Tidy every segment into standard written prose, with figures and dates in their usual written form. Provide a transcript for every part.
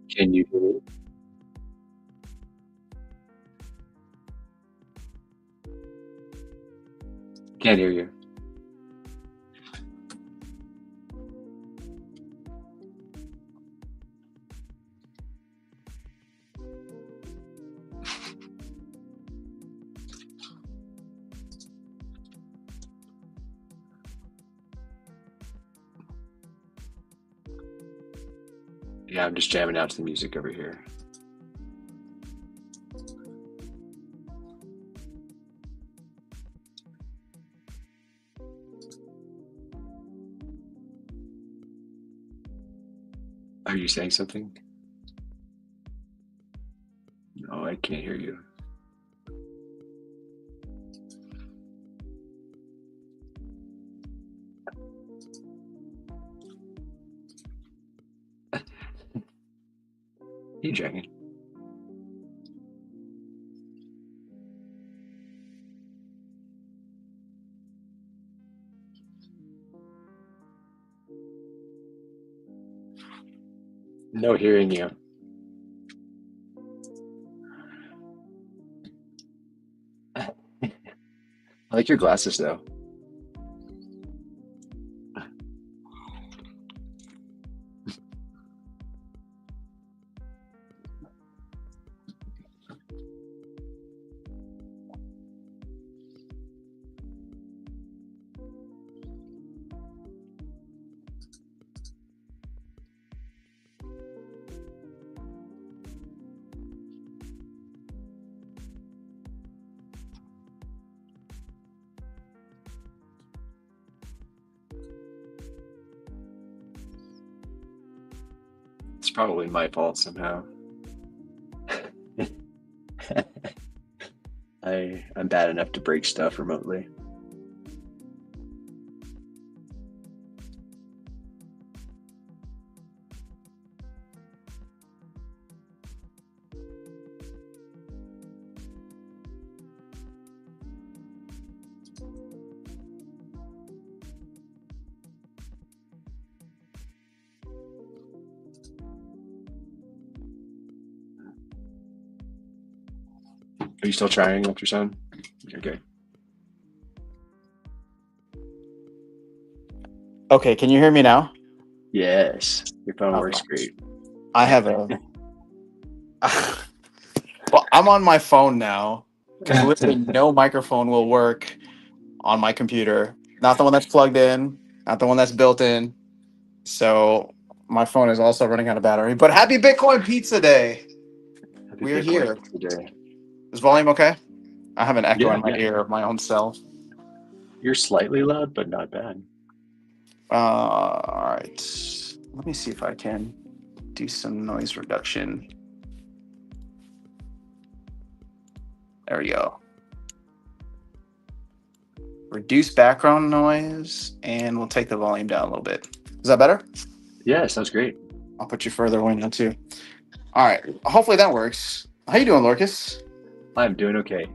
Can you hear me? Can't hear you. Yeah, I'm just jamming out to the music over here. Are you saying something? No, I can't hear you. You checking? No hearing you. I like your glasses though. It's probably my fault somehow. I'm bad enough to break stuff remotely. Are you still trying with your son? Okay. Okay, can you hear me now? Yes, your phone Okay. works great. I have a. Well, I'm on my phone now because literally no microphone will work on my computer. Not the one that's plugged in, not the one that's built in. So my phone is also running out of battery. But happy Bitcoin Pizza Day! Happy We're Bitcoin here. today. Is volume okay? I have an echo Yeah, in my yeah. ear of my own self. You're slightly loud, but not bad. All right. Let me see if I can do some noise reduction. There we go. Reduce background noise, and we'll take the volume down a little bit. Is that better? Yeah, sounds great. I'll put you further away now too. All right. Hopefully that works. How you doing, Lorcas? I'm doing okay.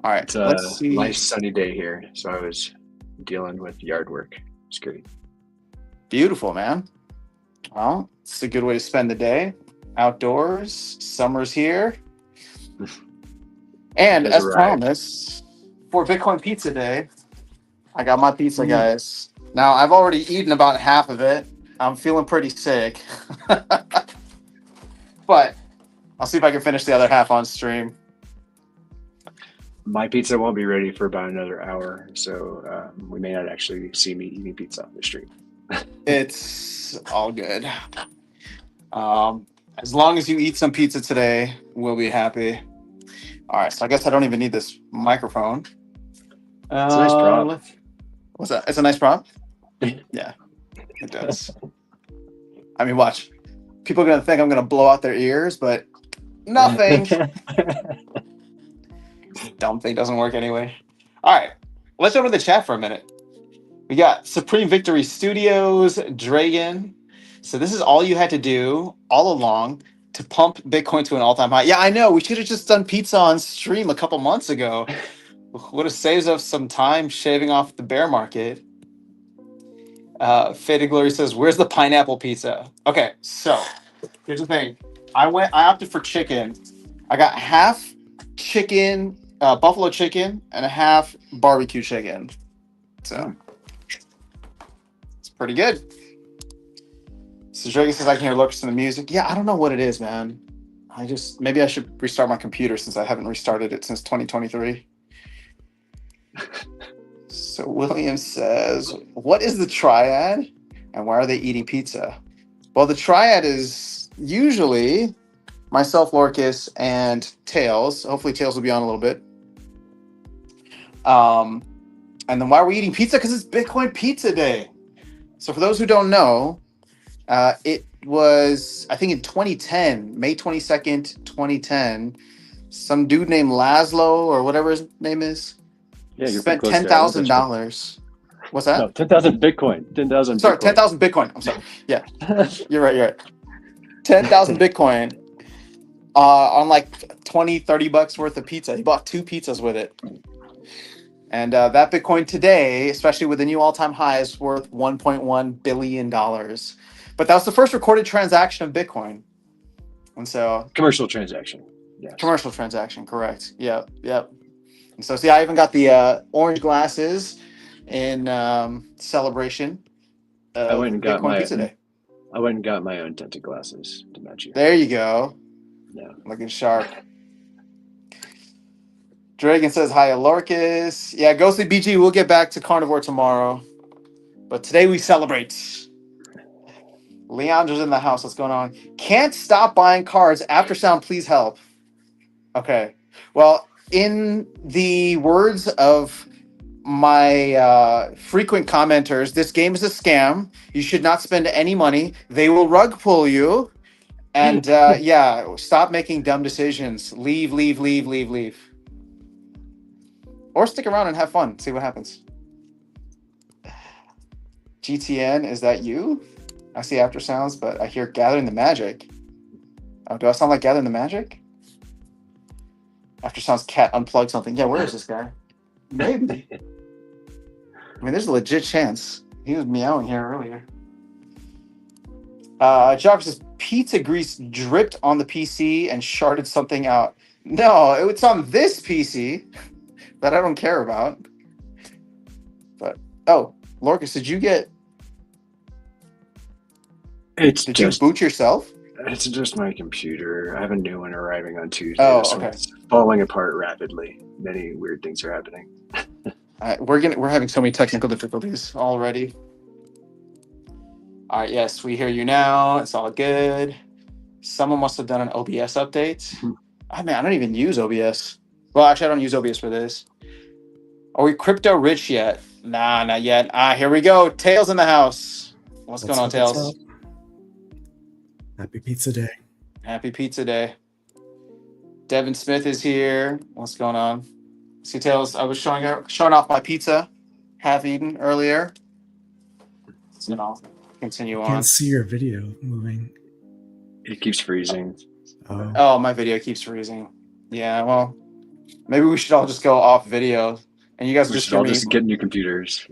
All right. It's Let's a see. nice sunny day here, so I was dealing with yard work. It's great. Beautiful, man. Well, it's a good way to spend the day. Outdoors. Summer's here. And Has as arrived. promised, for Bitcoin Pizza Day, I got my pizza, Mm. guys. Now, I've already eaten about half of it. I'm feeling pretty sick. But I'll see if I can finish the other half on stream. My pizza won't be ready for about another hour, so we may not actually see me eating pizza on the street. It's all good. As long as you eat some pizza today, we'll be happy. All right, so I guess I don't even need this microphone. It's a nice prop. What's that? It's a nice prop? Yeah, it does. I mean, watch. People are gonna think I'm gonna blow out their ears, but nothing. Dumb thing doesn't work anyway. All right, let's jump to the chat for a minute. We got Supreme Victory Studios, Dragon. So this is all you had to do all along to pump Bitcoin to an all-time high. Yeah, I know. We should have just done pizza on stream a couple months ago. Would have saved us some time shaving off the bear market. Faded Glory says, "Where's the pineapple pizza?" Okay, so here's the thing. I opted for chicken. I got half chicken, buffalo chicken, and a half barbecue chicken. So it's pretty good. So Dragon says I can hear looks in the music. Yeah, I don't know what it is, man. Maybe I should restart my computer since I haven't restarted it since 2023. So William says, what is the Triad and why are they eating pizza? Well, the Triad is usually myself, Lorcus, and Tails. Hopefully Tails will be on a little bit. And then why are we eating pizza? Because it's Bitcoin Pizza Day. So for those who don't know, it was, I think in 2010, May 22nd, 2010, some dude named Laszlo or whatever his name is, spent $10,000. What's that? No, 10,000 Bitcoin. 10,000. Sorry, 10,000 Bitcoin. I'm sorry. Yeah, you're right. 10,000 Bitcoin on like 20, 30 bucks worth of pizza. He bought 2 pizzas with it. And that Bitcoin today, especially with the new all-time high, is worth $1.1 billion. But that was the first recorded transaction of Bitcoin. And so... Commercial transaction. Yes. Commercial transaction, correct. Yep. And so, see, I even got the orange glasses in celebration of I went and got Bitcoin Pizza Day. I went and got my own tinted glasses to match you. There you go. Yeah. Looking sharp. Dragon says, hi, Lorcus. Yeah, Ghostly BG, we'll get back to Carnivore tomorrow. But today we celebrate. Leandra's in the house. What's going on? Can't stop buying cards. Aftersound, please help. Okay. Well, in the words of my frequent commenters, this game is a scam. You should not spend any money. They will rug pull you. And yeah, stop making dumb decisions. Leave. Or stick around and have fun. See what happens. GTN, is that you? I see after sounds, but I hear Gathering the Magic. Oh, do I sound like Gathering the Magic? After sounds cat unplugged something. Yeah, where is this guy? Maybe. I mean, there's a legit chance. He was meowing here earlier. Jock says, pizza grease dripped on the PC and sharded something out. No, it's on this PC that I don't care about. But, oh, Lorcus, did you boot yourself? It's just my computer. I have a new one arriving on Tuesday. Oh, this okay. one's falling apart rapidly. Many weird things are happening. We're having so many technical difficulties already. All right, yes, we hear you now. It's all good. Someone must have done an OBS update. I mean, I don't even use OBS. Well, actually, I don't use OBS for this. Are we crypto rich yet? Nah, not yet. Here we go. Tails in the house. What's going on, Tails? Happy Pizza Day. Happy Pizza Day. Devin Smith is here. What's going on? See, Tails, I was showing off my pizza, half eaten earlier. So I'll continue on. I can't see your video moving. It keeps freezing. Oh, my video keeps freezing. Yeah, well, maybe we should all just go off video, and you guys just get new computers.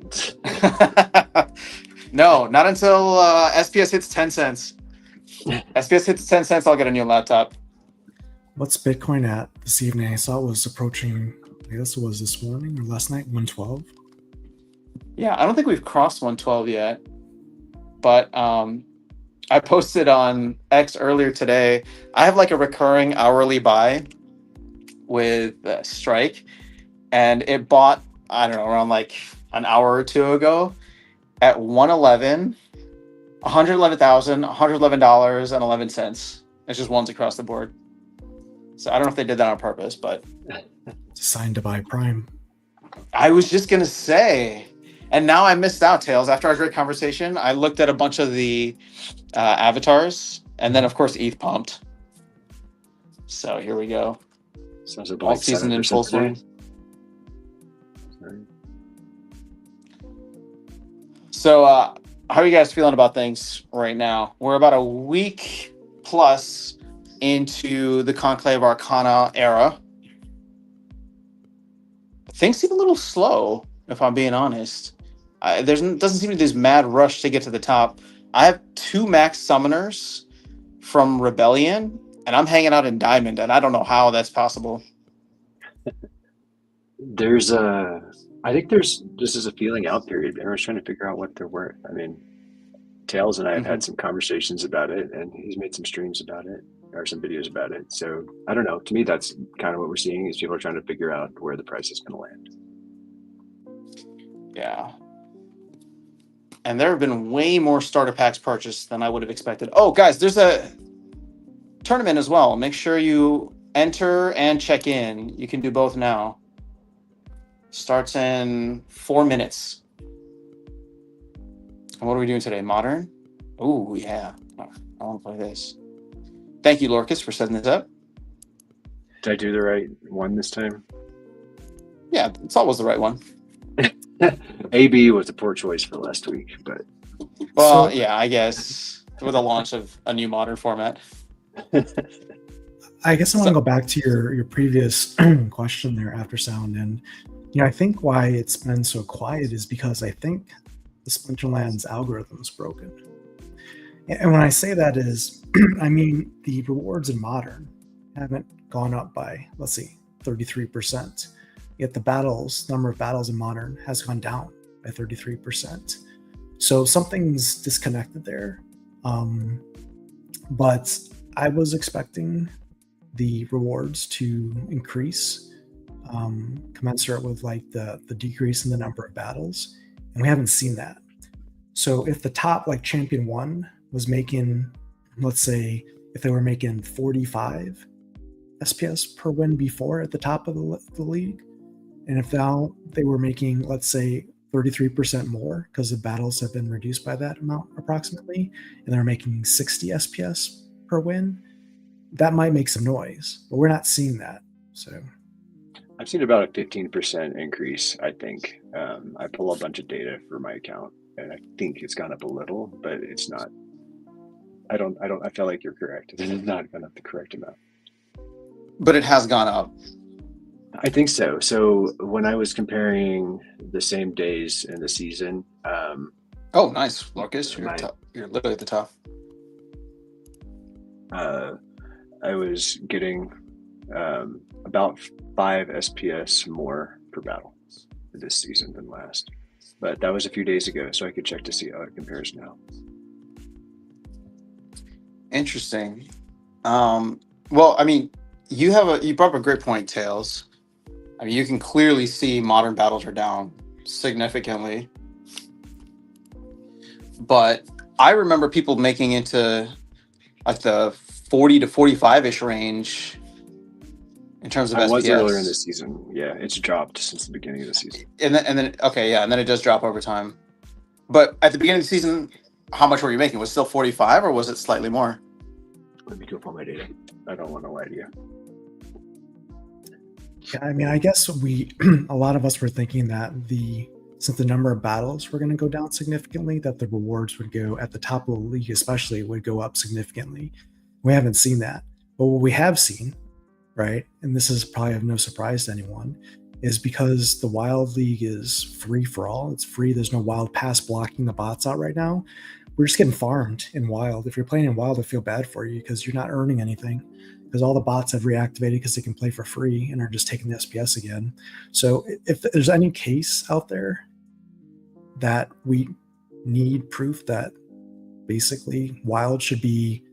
No, not until SPS hits 10 cents. SPS hits 10 cents, I'll get a new laptop. What's Bitcoin at this evening? I saw it was approaching, I guess it was this morning or last night, 112. Yeah, I don't think we've crossed 112 yet. But I posted on X earlier today. I have like a recurring hourly buy with Strike. And it bought, I don't know, around like an hour or two ago at $111,000, $111.11. It's just ones across the board. So I don't know if they did that on purpose, but It's a sign to buy Prime. I was just gonna say, And now I missed out, Tails. After our great conversation, I looked at a bunch of the avatars, and then of course ETH pumped. So here we go. Sounds like All season in full 7% today. swing. So how are you guys feeling about things right now? We're about a week plus into the Conclave Arcana era. Things seem a little slow, if I'm being honest. Doesn't seem to be this mad rush to get to the top. I have 2 max summoners from Rebellion, and I'm hanging out in Diamond, and I don't know how that's possible. I think there's just as a feeling out period. Everyone's trying to figure out what they're worth. I mean, Tails and I have had some conversations about it, and he's made some streams about it or some videos about it. So I don't know. To me, that's kind of what we're seeing is people are trying to figure out where the price is going to land. Yeah. And there have been way more starter packs purchased than I would have expected. Oh, guys, there's a tournament as well. Make sure you enter and check in. You can do both now. Starts in 4 minutes. And what are we doing today? Modern? Oh, yeah. I want to play this. Thank you, Lorcas, for setting this up. Did I do the right one this time? Yeah, it's always the right one. AB was a poor choice for last week, but well, yeah, I guess with the launch of a new modern format. I guess I want to go back to your previous question there, After Sound, and I think why it's been so quiet is because I think the Splinterlands algorithm is broken. And when I say that is, I mean the rewards in Modern haven't gone up by, let's see, 33%. Yet the number of battles in Modern has gone down by 33%. So something's disconnected there. But I was expecting the rewards to increase commensurate with like the decrease in the number of battles. And we haven't seen that. So if the top like Champion 1 was making, let's say, if they were making 45 SPS per win before at the top of the league, and if now they were making, let's say, 33% more because the battles have been reduced by that amount approximately, and they're making 60 SPS per win, that might make some noise, but we're not seeing that. So I've seen about a 15% increase, I think. I pull a bunch of data for my account, and I think it's gone up a little, but it's not. I feel like you're correct. It has not gone up the correct amount. But it has gone up. I think so. So when I was comparing the same days in the season, oh, nice, Lucas! You're literally at the top. I was getting about 5 SPS more per battle this season than last, but that was a few days ago, so I could check to see how it compares now. Interesting. Well, I mean, you brought up a great point, Tails. I mean, you can clearly see modern battles are down significantly. But I remember people making into like the 40 to 45-ish range in terms of SPS. It was earlier in the season. Yeah, it's dropped since the beginning of the season. And then okay, yeah, and then it does drop over time. But at the beginning of the season, how much were you making? Was it still 45 or was it slightly more? Let me go pull my data. I don't want to lie to you. Yeah, I mean, I guess a lot of us were thinking that since the number of battles were going to go down significantly, that the rewards would go at the top of the league, especially, would go up significantly. We haven't seen that. But what we have seen, right, and this is probably of no surprise to anyone, is because the Wild League is free for all. It's free. There's no Wild Pass blocking the bots out right now. We're just getting farmed in Wild. If you're playing in Wild, I feel bad for you because you're not earning anything, because all the bots have reactivated because they can play for free and are just taking the SPS again. So if there's any case out there that we need proof that basically Wild should be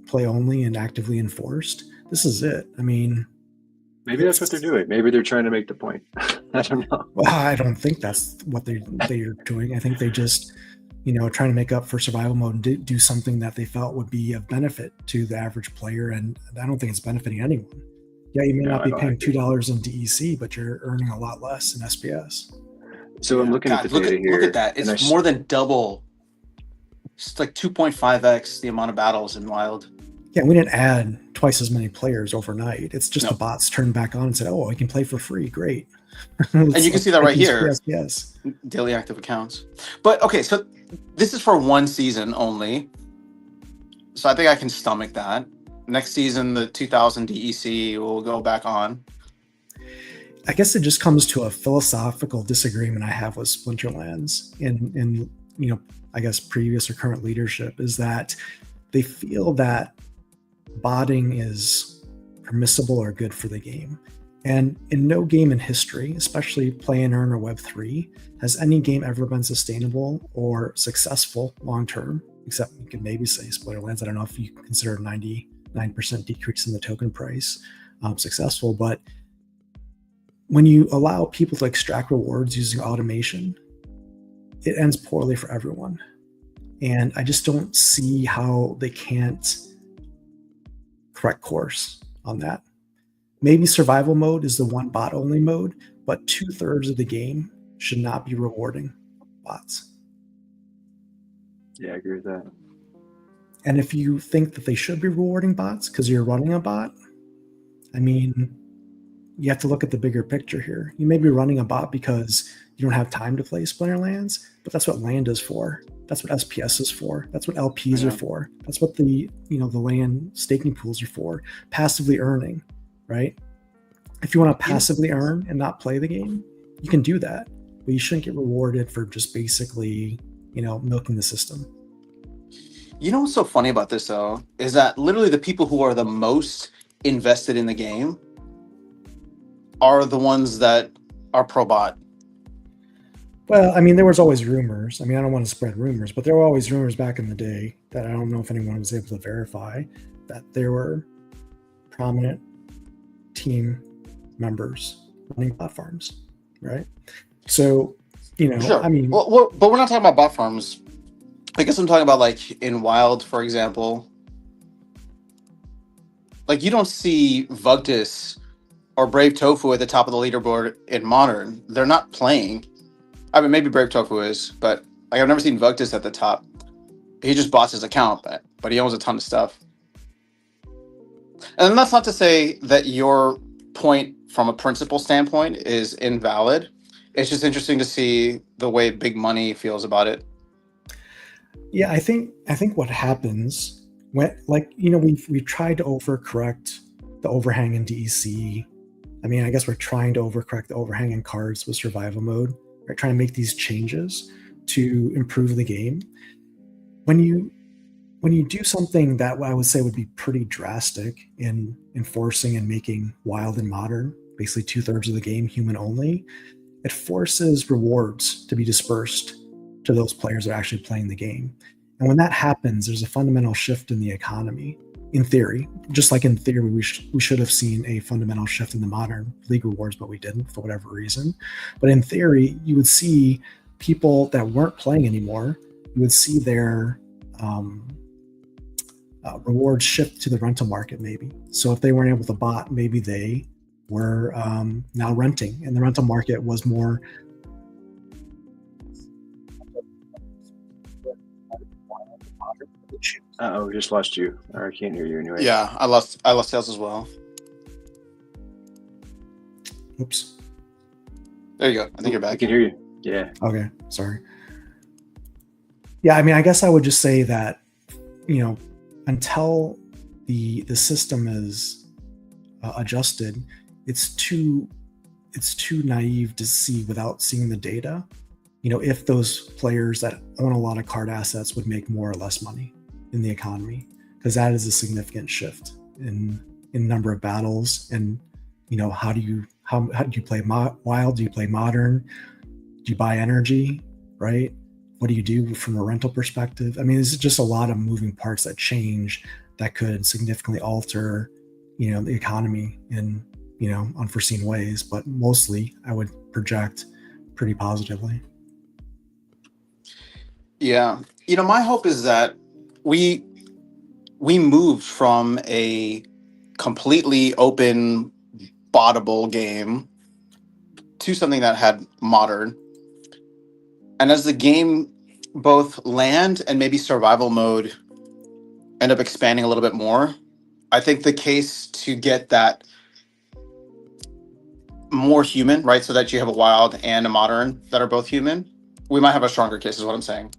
play only and actively enforced, this is it. I mean, maybe that's what they're doing. Maybe they're trying to make the point. I don't know. Well, I don't think that's what they're doing. I think they just, trying to make up for survival mode and do something that they felt would be of benefit to the average player. And I don't think it's benefiting anyone. Yeah, you may not be paying $2 in DEC, but you're earning a lot less in SPS. So I'm looking at the God, data here. look at that. and I It's s- more than double. It's like 2.5x the amount of battles in Wild. Yeah, we didn't add twice as many players overnight. It's just No. the bots turned back on and said, "Oh, I can play for free. Great." And you can see that right here. Yes. Daily active accounts. But okay, so this is for one season only. So I think I can stomach that. Next season, the 2000 DEC will go back on. I guess it just comes to a philosophical disagreement I have with Splinterlands in I guess previous or current leadership is that they feel that botting is permissible or good for the game. And in no game in history, especially Play and Earn or Web3, has any game ever been sustainable or successful long term, except you could maybe say Splinterlands. I don't know if you consider a 99% decrease in the token price successful, but when you allow people to extract rewards using automation, it ends poorly for everyone. And I just don't see how they can't correct course on that. Maybe survival mode is the one bot only mode, but 2/3 of the game should not be rewarding bots. Yeah, I agree with that. And if you think that they should be rewarding bots because you're running a bot, I mean, you have to look at the bigger picture here. You may be running a bot because you don't have time to play Splinterlands, but that's what land is for. That's what SPS is for. That's what LPs are for. That's what the land staking pools are for. Passively earning, right? If you want to passively earn and not play the game, you can do that, but you shouldn't get rewarded for just basically, milking the system. You know what's so funny about this though is that literally the people who are the most invested in the game are the ones that are pro bot. Well, I mean, there was always rumors. I mean, I don't want to spread rumors, but there were always rumors back in the day that I don't know if anyone was able to verify that there were prominent team members running platforms, right? So, Sure. I mean, but we're not talking about bot farms. I guess I'm talking about like in Wild, for example. Like you don't see Vugtis or Brave Tofu at the top of the leaderboard in Modern. They're not playing. I mean, maybe Brave Tofu is, but like I've never seen Vugtis at the top. He just bots his account, but he owns a ton of stuff. And that's not to say that your point from a principle standpoint is invalid. It's just interesting to see the way big money feels about it. Yeah, I think what happens when, we've tried to overcorrect the overhang in DEC. I mean, I guess we're trying to overcorrect the overhang in cards with survival mode. Right, trying to make these changes to improve the game. When you do something that I would say would be pretty drastic in enforcing and making Wild and Modern, basically 2/3 of the game human only, it forces rewards to be dispersed to those players that are actually playing the game. And when that happens, there's a fundamental shift in the economy. In theory, just like in theory, we should have seen a fundamental shift in the Modern league rewards, but we didn't for whatever reason. But in theory, you would see people that weren't playing anymore, you would see their rewards shift to the rental market maybe. So if they weren't able to bot, maybe they were now renting, and the rental market was more We just lost you. Or I can't hear you anyway. Yeah, I lost sales as well. Oops. There you go. I think you're back. I can hear you. Yeah. Okay, sorry. Yeah, I mean, I guess I would just say that, until the system is adjusted, it's too naive to see without seeing the data, if those players that own a lot of card assets would make more or less money in the economy, because that is a significant shift in number of battles. And how do you play Wild? Do you play Modern? Do you buy energy, right? What do you do from a rental perspective? I mean, there's just a lot of moving parts that change that could significantly alter the economy in unforeseen ways, but mostly I would project pretty positively. Yeah, my hope is that we moved from a completely open bottable game to something that had Modern, And as the game, both land and maybe survival mode end up expanding a little bit more, I think the case to get that more human, right? So that you have a wild and a modern that are both human, we might have a stronger case, is what I'm saying.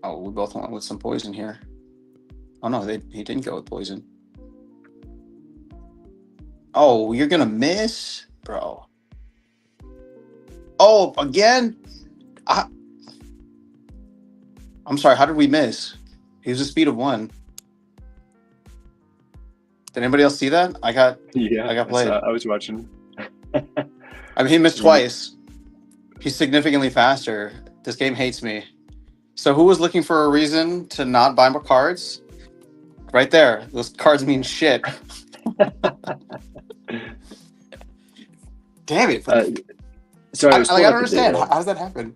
Oh, we both went with some poison here. Oh no, he didn't go with poison. Oh, you're gonna miss, bro. Oh, again? I'm sorry, how did we miss? He was a speed of 1. Did anybody else see that? I got played. I was watching. I mean, he missed twice. He's significantly faster. This game hates me. So who was looking for a reason to not buy more cards? Right there. Those cards mean shit. Damn it. So I don't understand. How does that happen?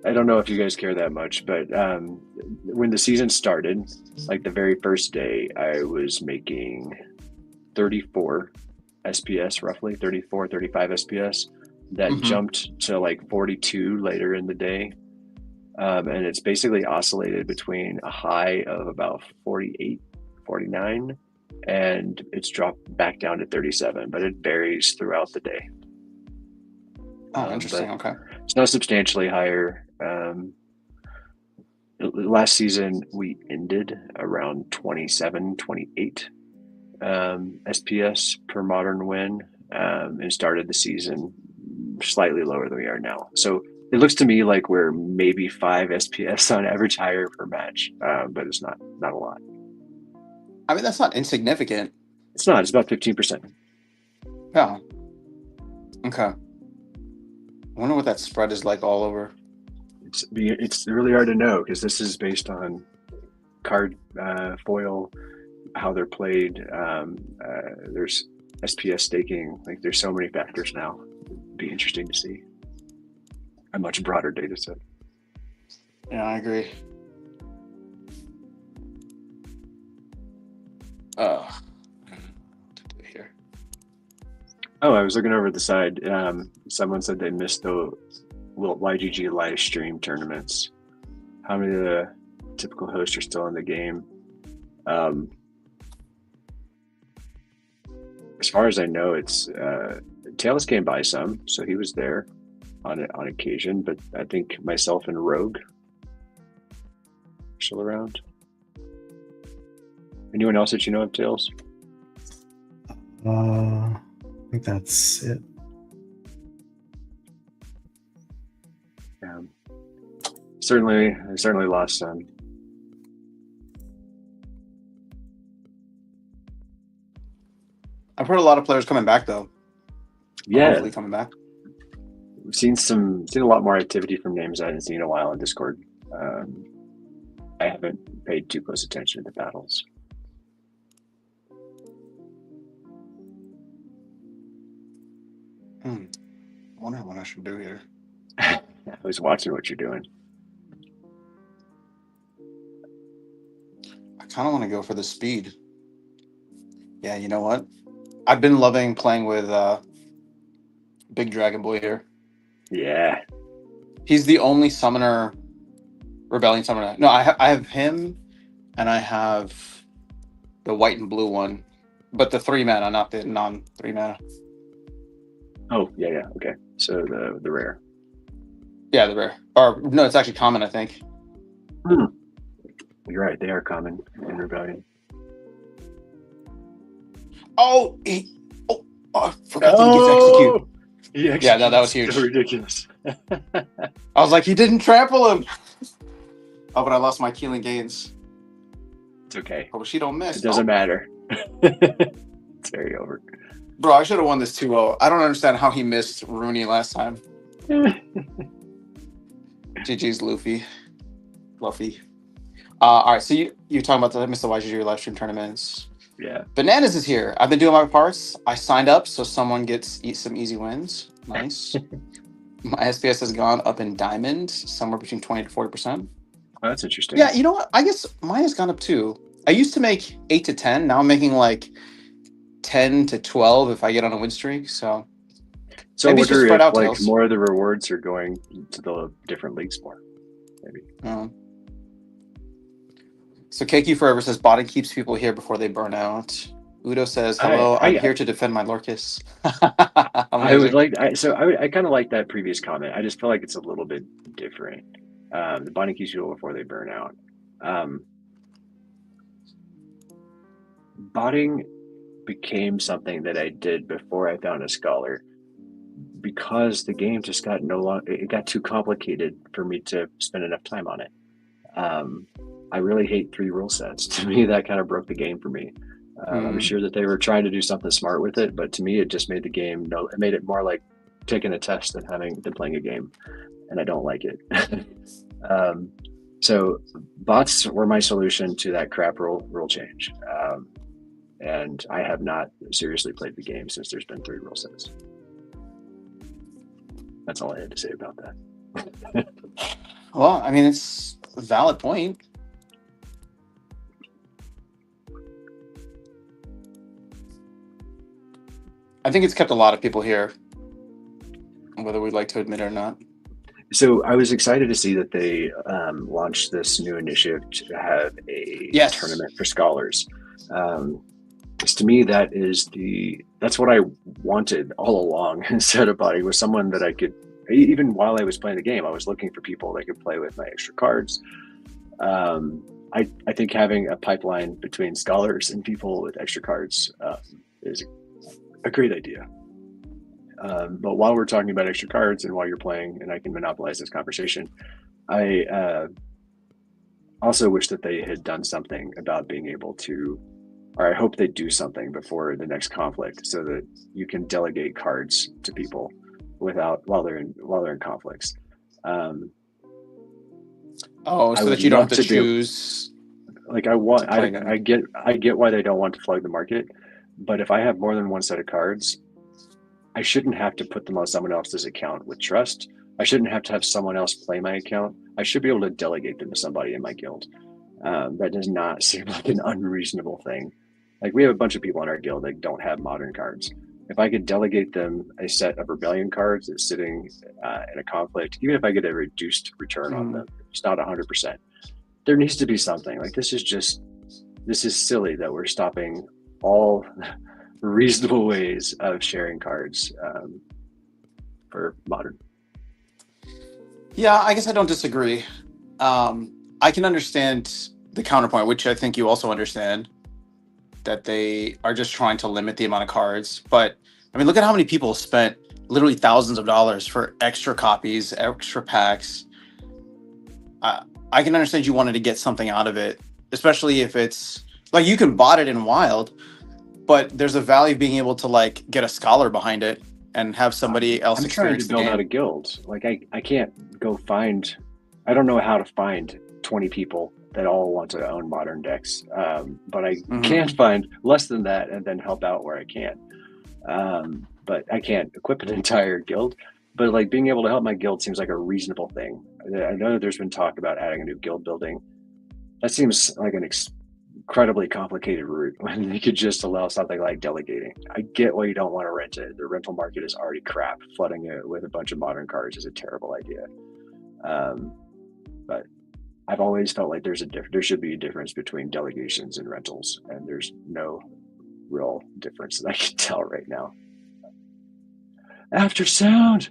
I don't know if you guys care that much, but when the season started, like the very first day, I was making 34 SPS, roughly 34, 35 SPS. That jumped to like 42 later in the day. And it's basically oscillated between a high of about 48, 49, and it's dropped back down to 37, but it varies throughout the day. Oh, interesting. Okay. It's not substantially higher. Last season, we ended around 27, 28 SPS per modern win, and started the season slightly lower than we are now. So it looks to me like we're maybe 5 SPS on average higher per match, but it's not a lot. I mean, that's not insignificant. It's not. It's about 15%. Yeah. Okay. I wonder what that spread is like all over. It's really hard to know because this is based on card foil, how they're played. There's SPS staking. Like there's so many factors now. It'd be interesting to see a much broader data set. Yeah, I agree. Here. Oh, I was looking over the side. Someone said they missed the YGG live stream tournaments. How many of the typical hosts are still in the game? As far as I know, it's Tails came by some, so he was there on occasion. But I think myself and Rogue are still around. Anyone else that you know of, Tails? I think that's it. I certainly lost some. I've heard a lot of players coming back though. Yeah, hopefully coming back. We've seen a lot more activity from names I haven't seen in a while on Discord. I haven't paid too close attention to the battles. I wonder what I should do here. I was watching what you're doing. I kind of want to go for the speed. Yeah, you know what? I've been loving playing with Big Dragon Boy here. Yeah. He's the only summoner, Rebellion summoner. No, I have him, and I have the white and blue one, but the 3 mana, not the non-3 mana. Oh, yeah. Okay. So the rare. Yeah, the rare. Or no, it's actually common, I think. You're right. They are common in Rebellion. Oh, I forgot that he gets execute. Yeah, no, that was huge. So ridiculous. I was like, he didn't trample him. Oh, but I lost my Keeling Gains. It's okay. Oh, she don't miss. It doesn't matter. It's very over. Bro, I should have won this 2-0. I don't understand how he missed Rooney last time. GG's Luffy. All right, so you talking about the Mr. YGG live stream tournaments. Yeah. Bananas is here. I've been doing my parts. I signed up so someone gets some easy wins. Nice. My SPS has gone up in diamond, somewhere between 20 to 40%. Oh, that's interesting. Yeah, you know what? I guess mine has gone up too. I used to make 8 to 10. Now I'm making like 10 to 12 if I get on a win streak. So So I Maybe it's just wonder spread if out, like Tails. more of the rewards are going to the different leagues more. Maybe. So KQ Forever says botting keeps people here before they burn out. Udo says, hello, I'm here to defend my Lorcus. I would like I kind of like that previous comment. I just feel like it's a little bit different. The botting keeps people before they burn out. Botting became something that I did before I found a scholar because the game just got it got too complicated for me to spend enough time on it. I really hate 3 rule sets. To me, that kind of broke the game for me. I'm sure that they were trying to do something smart with it, but to me, it just made the game. It made it more like taking a test than playing a game, and I don't like it. So bots were my solution to that crap rule change, and I have not seriously played the game since there's been 3 rule sets. That's all I had to say about that. Well, I mean, it's a valid point. I think it's kept a lot of people here, whether we'd like to admit it or not. So I was excited to see that they launched this new initiative to have a tournament for scholars. To me, that's what I wanted all along. Instead of botting, was someone that I could, even while I was playing the game, I was looking for people that could play with my extra cards. I think having a pipeline between scholars and people with extra cards is a great idea. But while we're talking about extra cards and while you're playing, and I can monopolize this conversation, I also wish that they had done something about being able to, or I hope they do something before the next conflict, so that you can delegate cards to people while they're in conflicts. So that you don't have to choose. Like I get why they don't want to flood the market, but if I have more than one set of cards, I shouldn't have to put them on someone else's account with trust. I shouldn't have to have someone else play my account. I should be able to delegate them to somebody in my guild. That does not seem like an unreasonable thing. Like, we have a bunch of people in our guild that don't have modern cards. If I could delegate them a set of rebellion cards that's sitting in a conflict, even if I get a reduced return on them, it's not 100%. There needs to be something. Like, this is silly that we're stopping all reasonable ways of sharing cards for modern. Yeah, I guess I don't disagree. I can understand the counterpoint, which I think you also understand, that they are just trying to limit the amount of cards. But I mean, look at how many people spent literally thousands of dollars for extra copies, extra packs. I can understand you wanted to get something out of it, especially if it's like, you can bot it in Wild, but there's a value of being able to like get a scholar behind it and have somebody else experience the game. I'm trying to build out a guild. Like, I can't go find. I don't know how to find 20 people that all want to own modern decks, but I can find less than that and then help out where I can. But I can't equip an entire guild. But like, being able to help my guild seems like a reasonable thing. I know that there's been talk about adding a new guild building. That seems like an incredibly complicated route when you could just allow something like delegating. I get why you don't want to rent it. The rental market is already crap. Flooding it with a bunch of modern cards is a terrible idea. But I've always felt like there should be a difference between delegations and rentals, and there's no real difference that I can tell right now. After sound.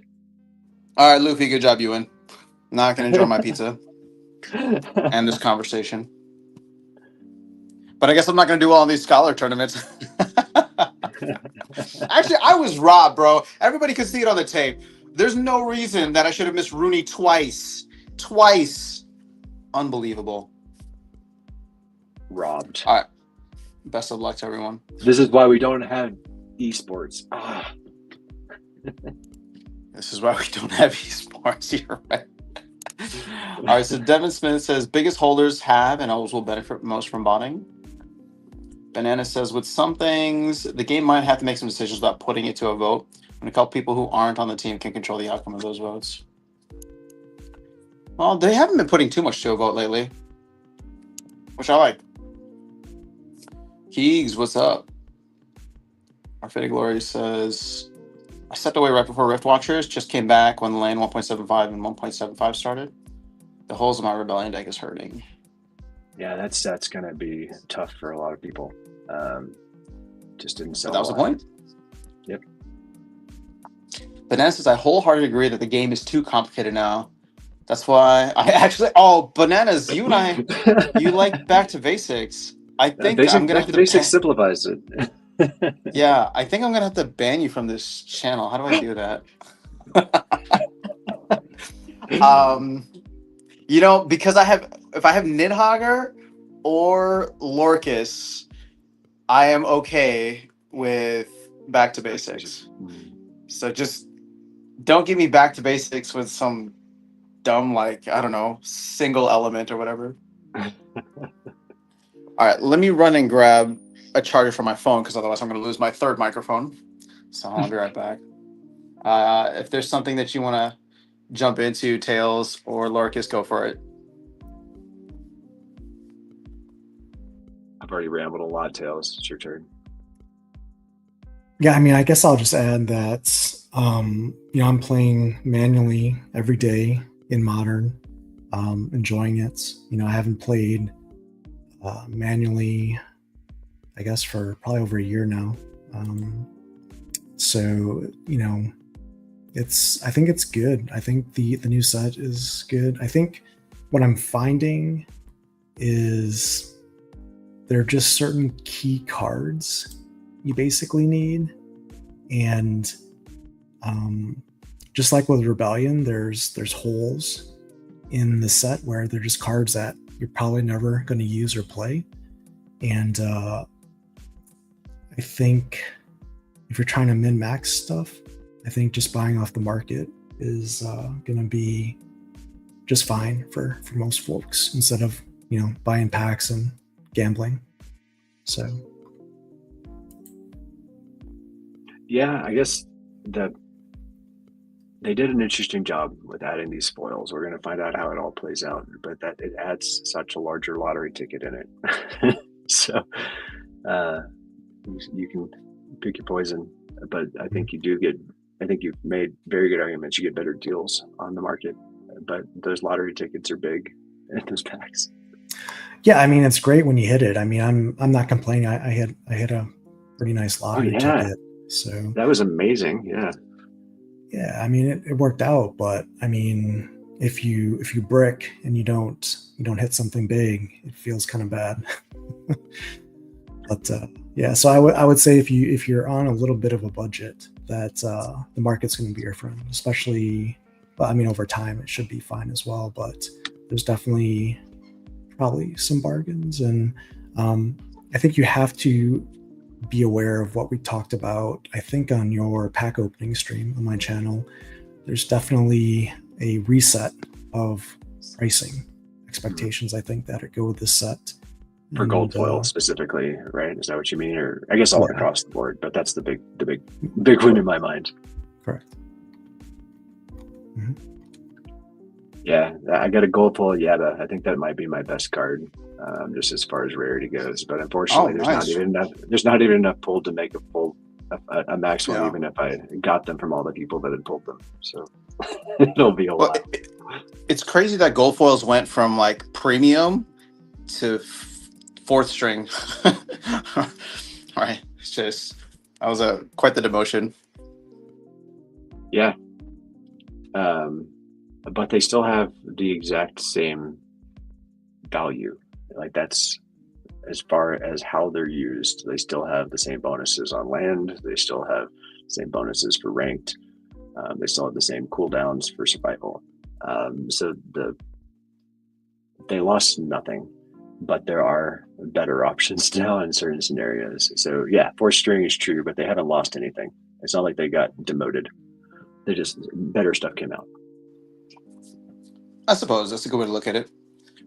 All right, Luffy, good job. You win. Now I can enjoy my pizza and this conversation. But I guess I'm not going to do well in these scholar tournaments. Actually, I was robbed, bro. Everybody could see it on the tape. There's no reason that I should have missed Rooney twice. Unbelievable. Robbed. All right. Best of luck to everyone. This is why we don't have esports. This is why we don't have esports. You're right. All right, so Devin Smith says, biggest holders have and always will benefit most from botting. Banana says, with some things, the game might have to make some decisions about putting it to a vote, and a couple people who aren't on the team can control the outcome of those votes. Well, they haven't been putting too much to a vote lately, which I like. Keegs, what's up? Our Fitty Glory says, I stepped away right before Rift Watchers. Just came back when lane 1.75 and 1.75 started. The holes in my Rebellion deck is hurting. Yeah, that's gonna be tough for a lot of people. Just didn't sell. But that was the point. Yep. Banana says, I wholeheartedly agree that the game is too complicated now. That's why I actually. Oh, Bananas, you and I, you like Back to Basics. I think I'm gonna Back have to to. Basics simplifies it. Yeah, I think I'm gonna have to ban you from this channel. How do I do that? Because if I have Nidhogger or Lorcus, I am okay with Back to Basics. So just don't give me Back to Basics with some dumb, like, I don't know, single element or whatever. All right, let me run and grab a charger for my phone because otherwise I'm going to lose my third microphone. So I'll be right back. If there's something that you want to jump into, Tails or Lorcus, go for it. I've already rambled a lot, Tails. It's your turn. Yeah, I mean, I guess I'll just add that, I'm playing manually every day in Modern, enjoying it. I haven't played manually, I guess, for probably over a year now. So, I think it's good. I think the new set is good. I think what I'm finding is there are just certain key cards you basically need, and just like with Rebellion, there's holes in the set where they're just cards that you're probably never going to use or play. And I think if you're trying to min-max stuff, I think just buying off the market is going to be just fine for most folks instead of buying packs and gambling. So yeah, I guess they did an interesting job with adding these spoils. We're going to find out how it all plays out, but that it adds such a larger lottery ticket in it. So you can pick your poison, but I think I think you've made very good arguments. You get better deals on the market, but those lottery tickets are big in those packs. Yeah, I mean, it's great when you hit it. I mean, I'm not complaining. I hit a pretty nice lottery ticket. So that was amazing. Yeah. Yeah, I mean, it worked out, but I mean, if you brick and you don't hit something big, it feels kind of bad. But yeah, so I would say if you're on a little bit of a budget, that the market's going to be your friend, especially. Well, I mean, over time it should be fine as well, but there's definitely probably some bargains, and I think you have to be aware of what we talked about. I think on your pack opening stream on my channel, there's definitely a reset of pricing expectations. I think that go with this set for gold foil specifically, right? Is that what you mean? Or I guess all across the board, but that's the big one in my mind. Correct. Mm-hmm. Yeah, I got a gold foil Yetta. I think that might be my best card, just as far as rarity goes. But unfortunately, there's not even enough pulled to make a max one, even if I got them from all the people that had pulled them. So it'll be a lot. It's crazy that gold foils went from like premium to fourth string. All right, it's just that was quite the demotion. Yeah. But they still have the exact same value. Like that's as far as how they're used. They still have the same bonuses on land. They still have the same bonuses for ranked. They still have the same cooldowns for survival. So they lost nothing, but there are better options now in certain scenarios. So yeah, fourth string is true, but they haven't lost anything. It's not like they got demoted. They just better stuff came out. I suppose that's a good way to look at it.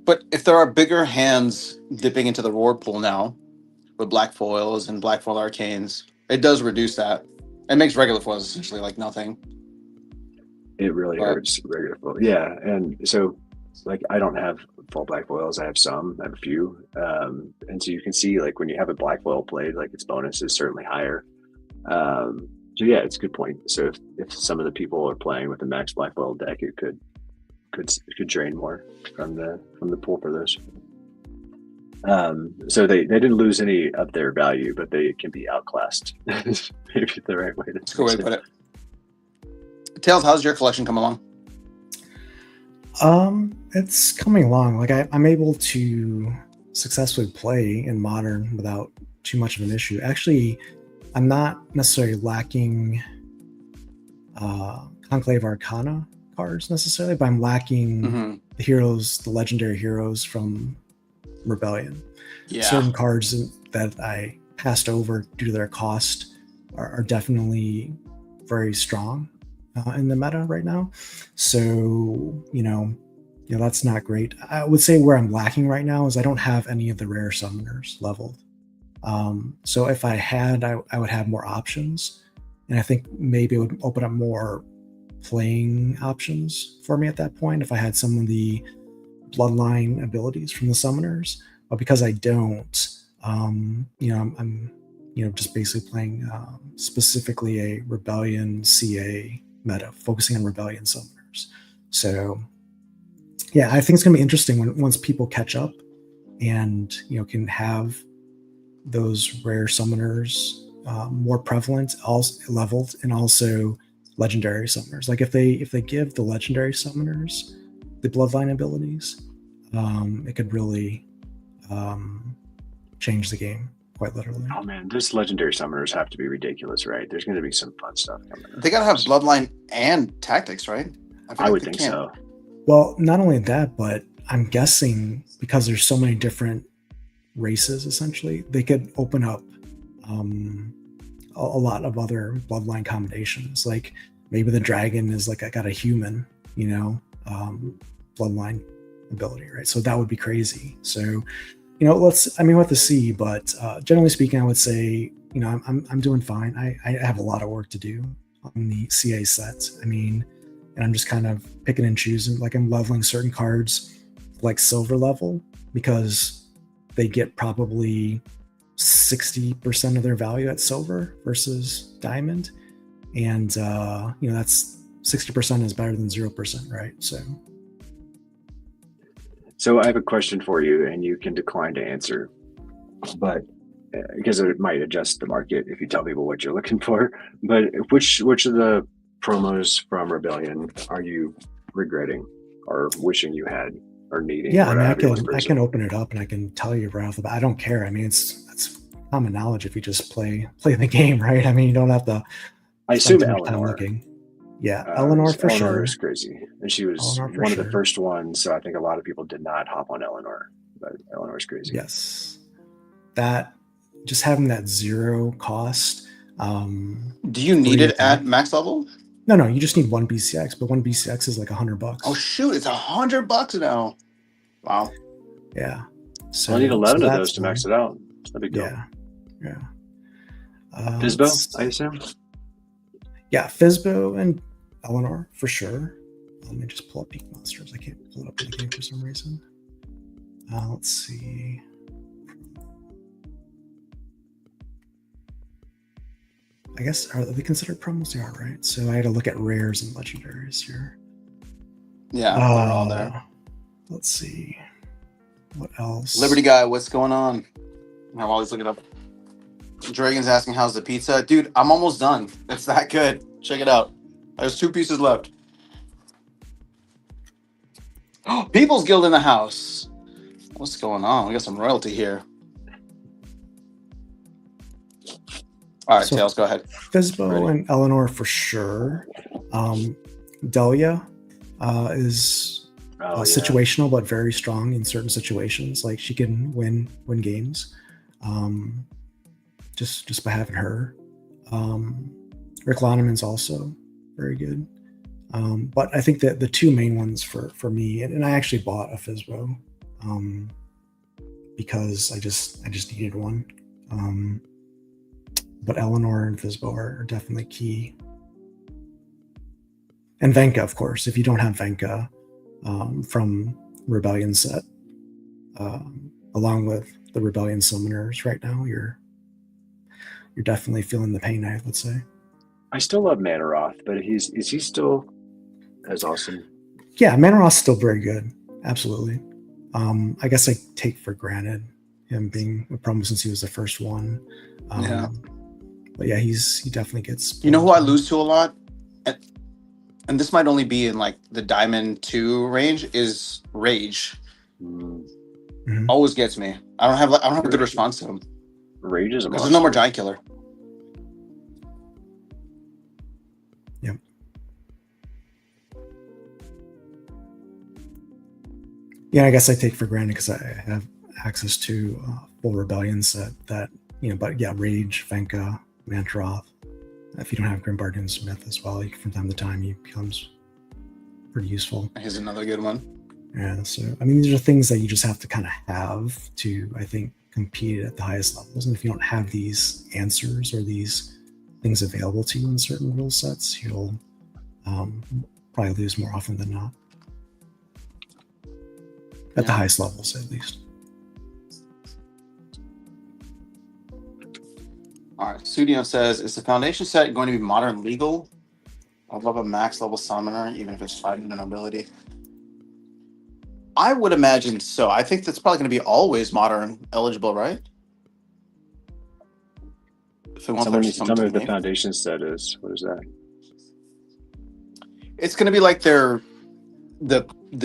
But if there are bigger hands dipping into the reward pool now with black foils and black foil arcanes, it does reduce that. It makes regular foils essentially like nothing. It really hurts regular foil. Yeah, and so like I don't have full black foils. I have some. I have a few, and so you can see like when you have a black foil played, like its bonus is certainly higher. So yeah, it's a good point. So if some of the people are playing with the max black oil deck, it could drain more from the pool for those. So they didn't lose any of their value, but they can be outclassed. Maybe the right way to. That's a good way to put it. Tails, how's your collection come along? It's coming along. Like I'm able to successfully play in Modern without too much of an issue. Actually, I'm not necessarily lacking Conclave Arcana cards necessarily, but I'm lacking the heroes, the legendary heroes from Rebellion. Yeah. Certain cards that I passed over due to their cost are definitely very strong in the meta right now. So, that's not great. I would say where I'm lacking right now is I don't have any of the rare summoners leveled. So if I had, I would have more options. And I think maybe it would open up more playing options for me at that point if I had some of the bloodline abilities from the summoners. But because I don't, I'm just basically playing specifically a Rebellion CA meta, focusing on Rebellion summoners. So yeah, I think it's going to be interesting once people catch up and can have those rare summoners more prevalent, also leveled, and also legendary summoners. Like if they give the legendary summoners the bloodline abilities, it could really change the game quite literally. Oh man, those legendary summoners have to be ridiculous, right? There's going to be some fun stuff coming up. They gotta have bloodline and tactics, right? I would think so. Well, not only that, but I'm guessing because there's so many different races, essentially, they could open up a lot of other bloodline combinations. Like maybe the dragon is like I got a human, bloodline ability, right? So that would be crazy. So, we'll have to see. But generally speaking, I would say, I'm doing fine. I have a lot of work to do on the CA set. And I'm just kind of picking and choosing. Like I'm leveling certain cards like silver level because they get probably 60% of their value at silver versus diamond. And, that's 60% is better than 0%, right? So I have a question for you, and you can decline to answer, but because it might adjust the market if you tell people what you're looking for. But which of the promos from Rebellion are you regretting or wishing you had or needing? Yeah, I can open it up and I can tell you right off the bat. I don't care. It's common knowledge if you just play the game, right? You don't have to. I assume Eleanor. Yeah, Eleanor for sure. Eleanor is crazy, and she was one of the first ones. So I think a lot of people did not hop on Eleanor, but Eleanor is crazy. Yes, that just having that zero cost. Do you need it at max level? No, you just need one BCX, but one BCX is like $100. Oh shoot, it's $100 now. Wow. Yeah. So I need 11 of those to max it out. That'd be dope. Yeah. Fizbo, I assume. Yeah, Fizbo and Eleanor for sure. Let me just pull up Peak Monsters. I can't pull it up in the game for some reason. Let's see. I guess, are they considered promos? They are, right? So I had to look at rares and legendaries here. Yeah, they're all there. Let's see. What else? Liberty Guy, what's going on? I'm always looking up. Dragon's asking, how's the pizza? Dude, I'm almost done. It's that good. Check it out. There's 2 pieces left. People's Guild in the house. What's going on? We got some royalty here. All right, Tails, go ahead. Fizbo and Eleanor for sure. Delia is situational, but very strong in certain situations. Like she can win games, just by having her. Rick Loneman's also very good. But I think that the 2 main ones for me, and I actually bought a Fizbo because I just needed one. But Eleanor and Fizbo are definitely key. And Venka, of course. If you don't have Venka from Rebellion set, along with the Rebellion summoners right now, you're definitely feeling the pain, I would say. I still love Manaroth, but is he still as awesome? Yeah, Manaroth's still very good. Absolutely. I guess I take for granted him being a problem since he was the first one. Yeah. But yeah, he definitely gets. You know who I lose to a lot, and this might only be in like the Diamond 2 range, is Rage. Mhm. Always gets me. I don't have a good response to him Rage is a because monster. there's no more Giant Killer. Yep. Yeah, I guess I take for granted because I have access to full Rebellion set that, but yeah, Rage, Venka, Mantroth. If you don't have Grim Bardoon Smith as well, from time to time he becomes pretty useful. Here's another good one. Yeah, so I mean, these are things that you just have to kind of have to, I think, compete at the highest levels. And if you don't have these answers or these things available to you in certain rule sets, you'll probably lose more often than not. At the highest levels, at least. All right, Studio says, is the Foundation set going to be modern legal? I'd love a max level summoner, even if it's 5 nobility. I would imagine so. I think that's probably going to be always modern eligible, right? If they want Tell me what the Foundation set is. What is that? It's going to be like the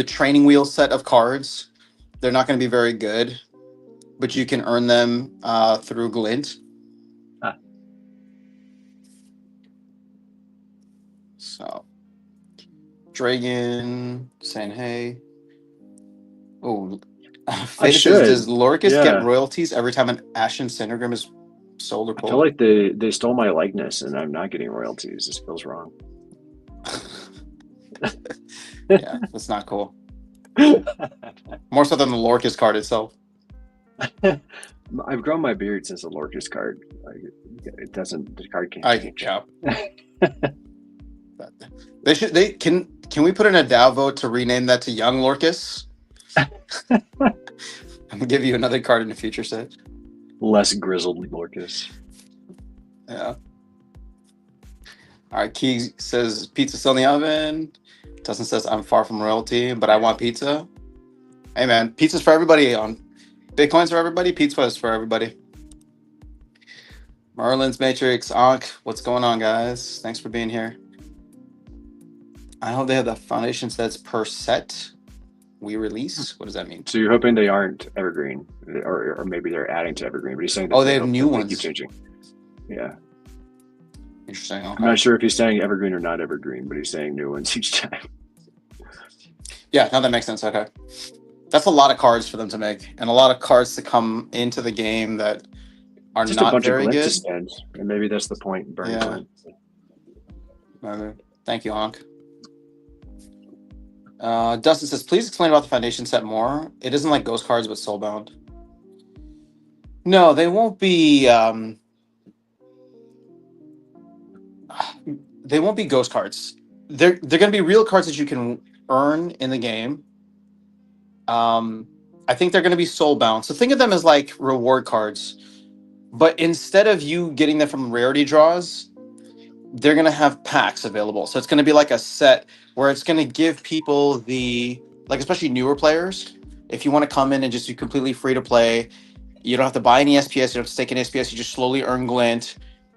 training wheel set of cards. They're not going to be very good, but you can earn them through glint. So, Dragon saying hey. Oh, Fata says, does Lorcus get royalties every time an Ashen Synergram is sold or pulled? I feel like they stole my likeness and I'm not getting royalties. This feels wrong. Yeah, that's not cool. More so than the Lorcus card itself. I've grown my beard since the Lorcus card. It doesn't. The card can't change. They can we put in a DAO vote to rename that to Young Lorcus? I'm gonna give you another card in the future set. Less grizzled Lorcus. Yeah. All right. Key says pizza still in the oven. Dustin says I'm far from royalty, but I want pizza. Hey man, pizza's for everybody. On Bitcoin's for everybody. Pizza is for everybody. Merlin's Matrix, Ankh, what's going on, guys? Thanks for being here. I hope they have the Foundation sets per set we release. What does that mean? So you're hoping they aren't evergreen, or maybe they're adding to evergreen, but he's saying that they have new ones. Keep changing. Yeah. Interesting. Okay. I'm not sure if he's saying evergreen or not evergreen, but he's saying new ones each time. Yeah, no, that makes sense. Okay. That's a lot of cards for them to make, and a lot of cards to come into the game that are just not very good. To spend, and maybe that's the point. Burning Thank you, Ankh. Dustin says, please explain about the Foundation set more. It isn't like Ghost cards, but Soulbound. No, they won't be. They won't be Ghost cards. They're going to be real cards that you can earn in the game. I think they're going to be Soulbound. So think of them as like reward cards. But instead of you getting them from rarity draws, they're going to have packs available. So it's going to be like a set where it's going to give people especially newer players, if you want to come in and just be completely free to play, you don't have to buy any SPS, you don't have to stake any SPS, you just slowly earn glint.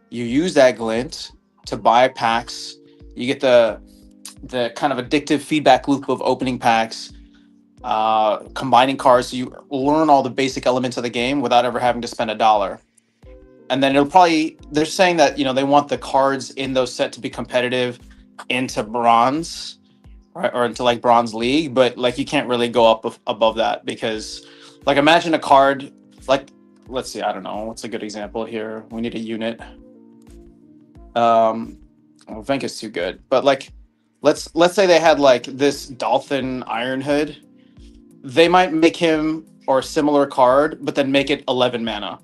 You use that glint to buy packs. You get the kind of addictive feedback loop of opening packs, combining cards, so you learn all the basic elements of the game without ever having to spend $1. And then they're saying that, they want the cards in those set to be competitive into bronze, right? Or into like bronze league, but like you can't really go up above that because like imagine a card, like, let's see, I don't know, what's a good example here? We need a unit. Venka's too good, but like, let's say they had like this Dolphin Iron Hood. They might make him or a similar card, but then make it 11 mana.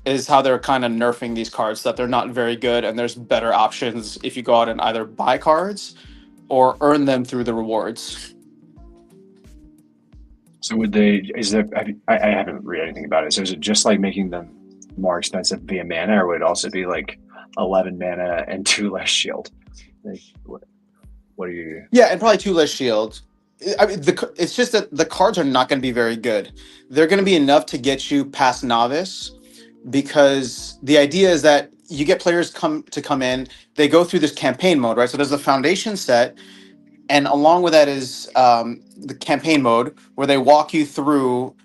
Is how they're kind of nerfing these cards so that they're not very good, and there's better options if you go out and either buy cards or earn them through the rewards. So I haven't read anything about it. So is it just like making them more expensive via mana, or would it also be like 11 mana and 2 less shield. Like, what are you? Yeah, and probably 2 less shields. I mean, it's just that the cards are not going to be very good. They're going to be enough to get you past novice, because the idea is that you get players come in, they go through this campaign mode, right? So there's the foundation set, and along with that is the campaign mode, where they walk you through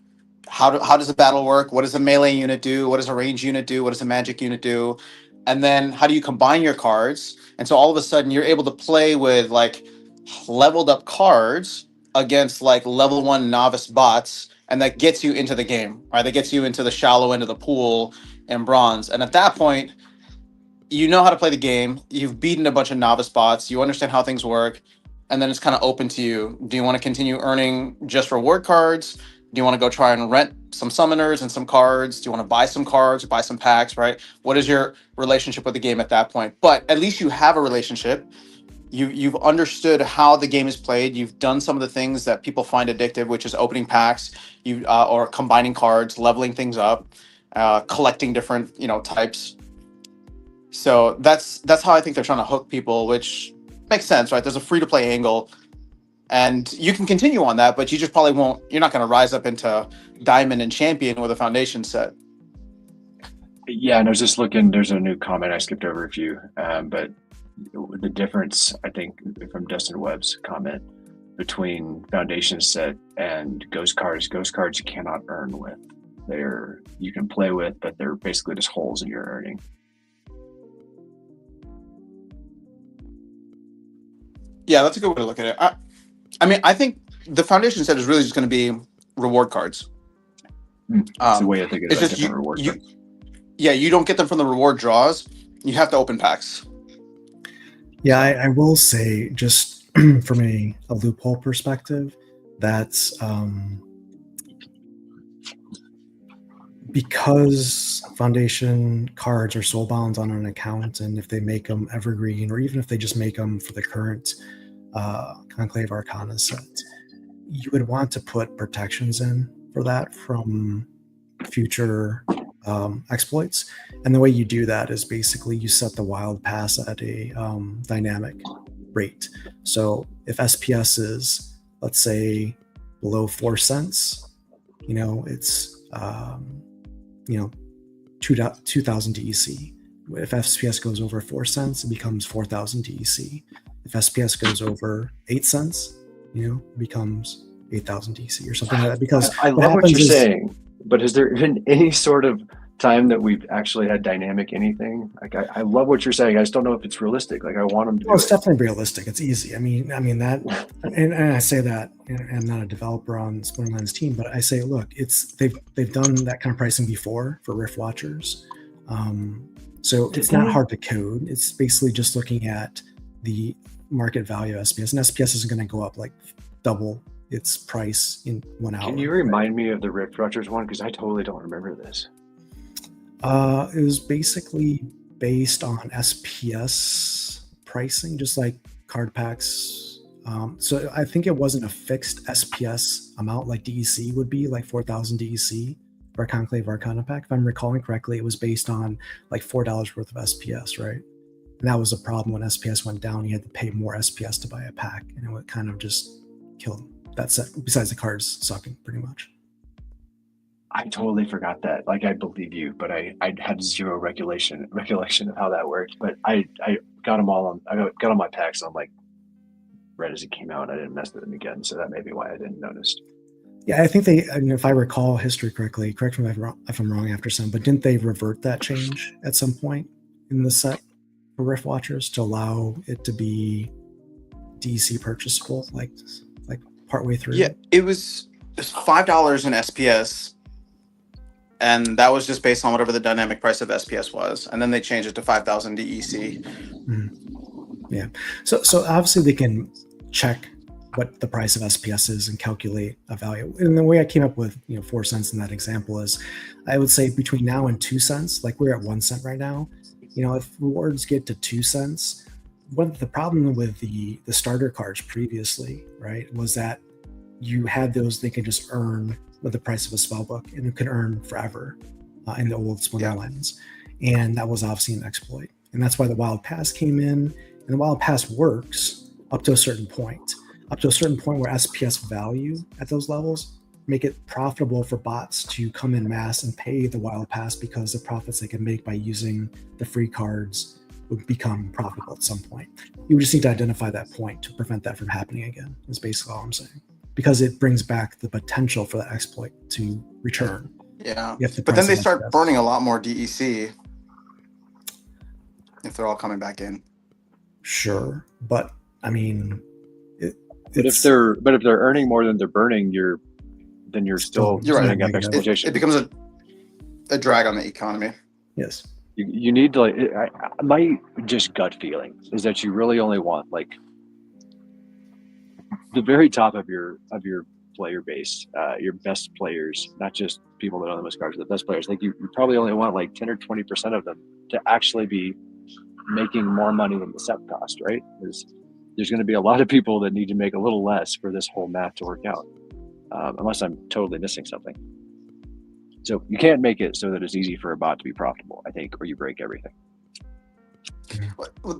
how does a battle work, what does a melee unit do, what does a range unit do, what does a magic unit do, and then how do you combine your cards. And so all of a sudden you're able to play with like leveled up cards against like level 1 novice bots, and that gets you into the game, right? That gets you into the shallow end of the pool in bronze. And at that point, you know how to play the game, you've beaten a bunch of novice bots, you understand how things work, and then it's kind of open to you. Do you want to continue earning just reward cards? Do you want to go try and rent some summoners and some cards? Do you want to buy some cards, buy some packs, right? What is your relationship with the game at that point? But at least you have a relationship. You've understood how the game is played. You've done some of the things that people find addictive, which is opening packs, or combining cards, leveling things up, collecting different types. So that's how I think they're trying to hook people, which makes sense, right? There's a free to play angle, and you can continue on that, but you just probably won't. You're not going to rise up into Diamond and Champion with a foundation set. Yeah, and I was just looking. There's a new comment I skipped over a few, but the difference, I think, from Dustin Webb's comment between foundation set and ghost cards you cannot earn with. You can play with, but they're basically just holes in your earning. Yeah, that's a good way to look at it. I mean, I think the foundation set is really just going to be reward cards. It's the way I think of it. Reward cards. Yeah, you don't get them from the reward draws. You have to open packs. Yeah, I will say, just from a loophole perspective, that's because foundation cards are soulbound on an account, and if they make them evergreen, or even if they just make them for the current Conclave Arcana set, you would want to put protections in for that from future exploits. And the way you do that is basically you set the wild pass at a dynamic rate. So if SPS is, let's say, below 4 cents, it's 2,000 DEC. If SPS goes over 4 cents, it becomes 4,000 DEC. If SPS goes over 8 cents, it becomes 8,000 DEC or something like that. Because I love what you're saying, but has there been any sort of time that we've actually had dynamic anything? Like, I love what you're saying. I just don't know if it's realistic. Like, I want them to. Well, it's definitely realistic. It's easy. I mean that, and I say that, I'm not a developer on Splinterland's team, but I say, look, they've done that kind of pricing before for Rift Watchers, so it's not hard to code. It's basically just looking at the market value of SPS, and SPS isn't going to go up like double its price in 1 hour. Can you remind me of the Rift Watchers one, because I totally don't remember this? It was basically based on SPS pricing, just like card packs. So I think it wasn't a fixed SPS amount like DEC would be, like 4,000 DEC for a Conclave Arcana pack. If I'm recalling correctly, it was based on like $4 worth of SPS, right? And that was a problem when SPS went down. You had to pay more SPS to buy a pack, and it would kind of just kill that set, besides the cards sucking pretty much. I totally forgot that. Like, I believe you, but I had zero recollection of how that worked. But I got them all on. I got all my packs on like right as it came out. I didn't mess with them again, so that may be why I didn't notice. Yeah, I think if I recall history correctly, correct me if I'm wrong after some, but didn't they revert that change at some point in the set for Rift Watchers to allow it to be DC purchasable, like partway through? Yeah, it was $5 in SPS. And that was just based on whatever the dynamic price of SPS was. And then they changed it to 5,000 DEC. Yeah. So obviously they can check what the price of SPS is and calculate a value. And the way I came up with 4 cents in that example is, I would say between now and 2 cents, like we're at 1 cent right now. If rewards get to 2 cents, what the problem with the starter cards previously, right, was that you had those they could just earn with the price of a spell book, and it could earn forever in the old Splinterlands. And that was obviously an exploit. And that's why the Wild Pass came in. And the Wild Pass works up to a certain point. Up to a certain point where SPS value at those levels make it profitable for bots to come in mass and pay the Wild Pass, because the profits they can make by using the free cards would become profitable at some point. You just need to identify that point to prevent that from happening again, is basically all I'm saying. Because it brings back the potential for the exploit to return. Yeah. You have to But then they price it start like burning a lot more DEC if they're all coming back in. Sure, but I mean, But if they're earning more than they're burning, then you're still You're right. setting up exploitation. It becomes a drag on the economy. Yes. You need to, like, my just gut feeling is that you really only want, like, the very top of your player base, your best players, not just people that own the most cards, but the best players. Like, you probably only want like 10 or 20% of them to actually be making more money than the set cost, right? There's going to be a lot of people that need to make a little less for this whole math to work out, unless I'm totally missing something. So you can't make it so that it's easy for a bot to be profitable, I think, or you break everything.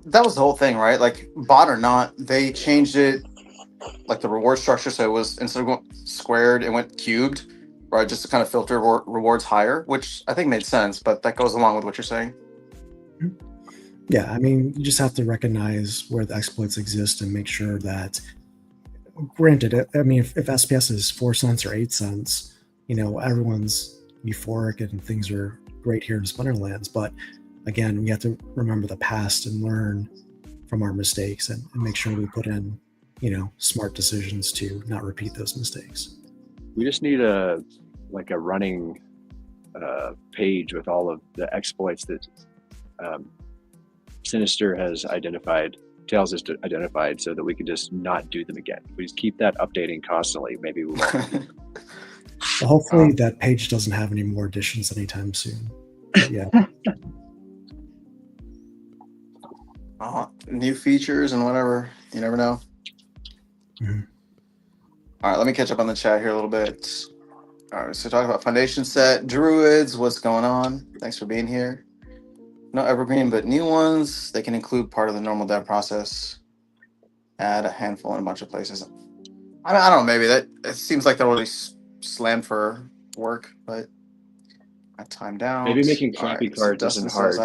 That was the whole thing, right? Like, bot or not, they changed it, like the reward structure, so it was, instead of going squared, it went cubed, right? Just to kind of filter rewards higher, which I think made sense, but that goes along with what you're saying. Yeah, I mean, you just have to recognize where the exploits exist and make sure that, granted, I mean, if SPS is 4 cents or 8 cents, everyone's euphoric and things are great here in Splinterlands. But again, we have to remember the past and learn from our mistakes and make sure we put in, smart decisions to not repeat those mistakes. We just need a running page with all of the exploits that Sinister has identified, Tails has identified, so that we can just not do them again. We just keep that updating constantly. Maybe we won't. Well, hopefully that page doesn't have any more additions anytime soon. But yeah. New features and whatever. You never know. Mm-hmm. All right, let me catch up on the chat here a little bit. All right, so talking about Foundation Set, Druids, what's going on? Thanks for being here. No evergreen, but new ones. They can include part of the normal dev process. Add a handful in a bunch of places. I mean, I don't know, maybe that it seems like they're really slammed for work, but I timed out. Maybe making crappy cards isn't hard.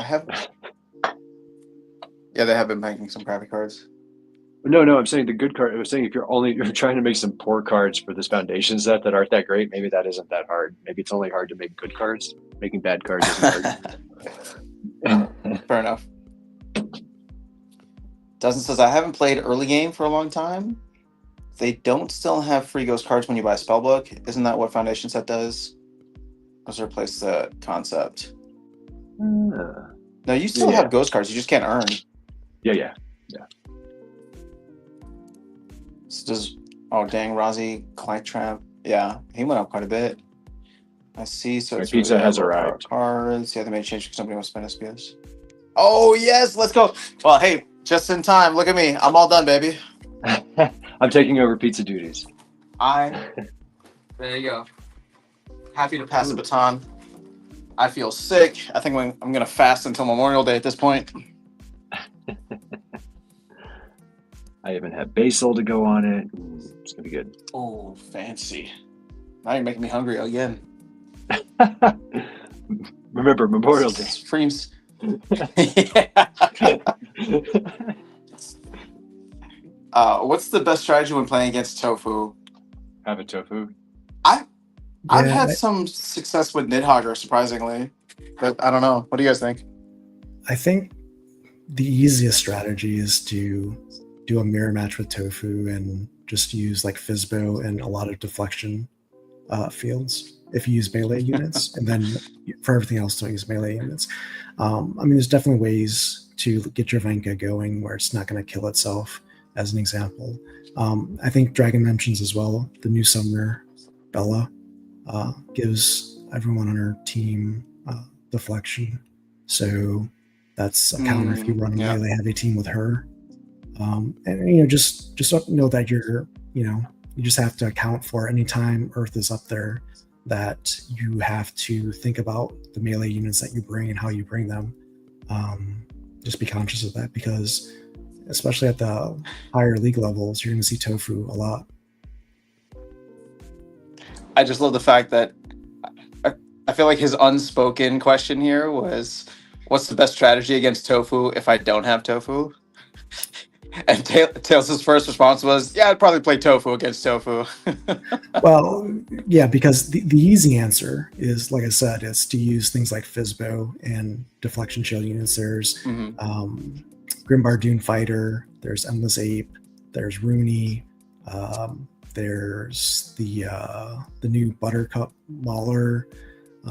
Yeah, they have been making some crappy cards. No, I'm saying the good card. I was saying if you're trying to make some poor cards for this Foundation set that aren't that great, maybe that isn't that hard. Maybe it's only hard to make good cards. Making bad cards isn't hard. Fair enough. Dozen says, I haven't played early game for a long time. They don't still have free ghost cards when you buy a spellbook. Isn't that what Foundation Set does? Let's replace the concept. No, you still have ghost cards. You just can't earn. Yeah. So dang, Rozzy, Clytrap. Yeah, he went up quite a bit. I see. So it's pizza has arrived. Cards. Yeah, they made a change because somebody wants to spend SPS. Oh yes, let's go. Well, hey, just in time. Look at me. I'm all done, baby. I'm taking over pizza duties. There you go. Happy to pass the baton. I feel sick. I think I'm gonna fast until Memorial Day at this point. I even have basil to go on it. It's gonna be good. Oh, fancy. Now you're making me hungry again. Remember, Memorial Day. Streams. What's the best strategy when playing against Tofu? Have a Tofu. I've had some success with Nidhogger, surprisingly. But I don't know. What do you guys think? I think the easiest strategy is to do a mirror match with Tofu and just use like Fizzbo and a lot of deflection fields if you use melee units, and then for everything else don't use melee units. I mean, there's definitely ways to get your Venka going where it's not going to kill itself, as an example. I think Dragon mentions as well, the new summoner, Bella, gives everyone on her team deflection. So that's a counter if you run a melee heavy team with her. And just know that you just have to account for any time Earth is up there, that you have to think about the melee units that you bring and how you bring them. just be conscious of that, because especially at the higher league levels, you're going to see tofu a lot. I just love the fact that I feel like his unspoken question here was, "What's the best strategy against tofu if I don't have tofu?" And Tails' first response was, "Yeah, I'd probably play tofu against tofu." Well, yeah, because the easy answer is, like I said, is to use things like Fizbo and deflection shield units. There's Mhm. Grimbar Dune Fighter, there's Endless Ape, there's Rooney, there's the new Buttercup Mauler.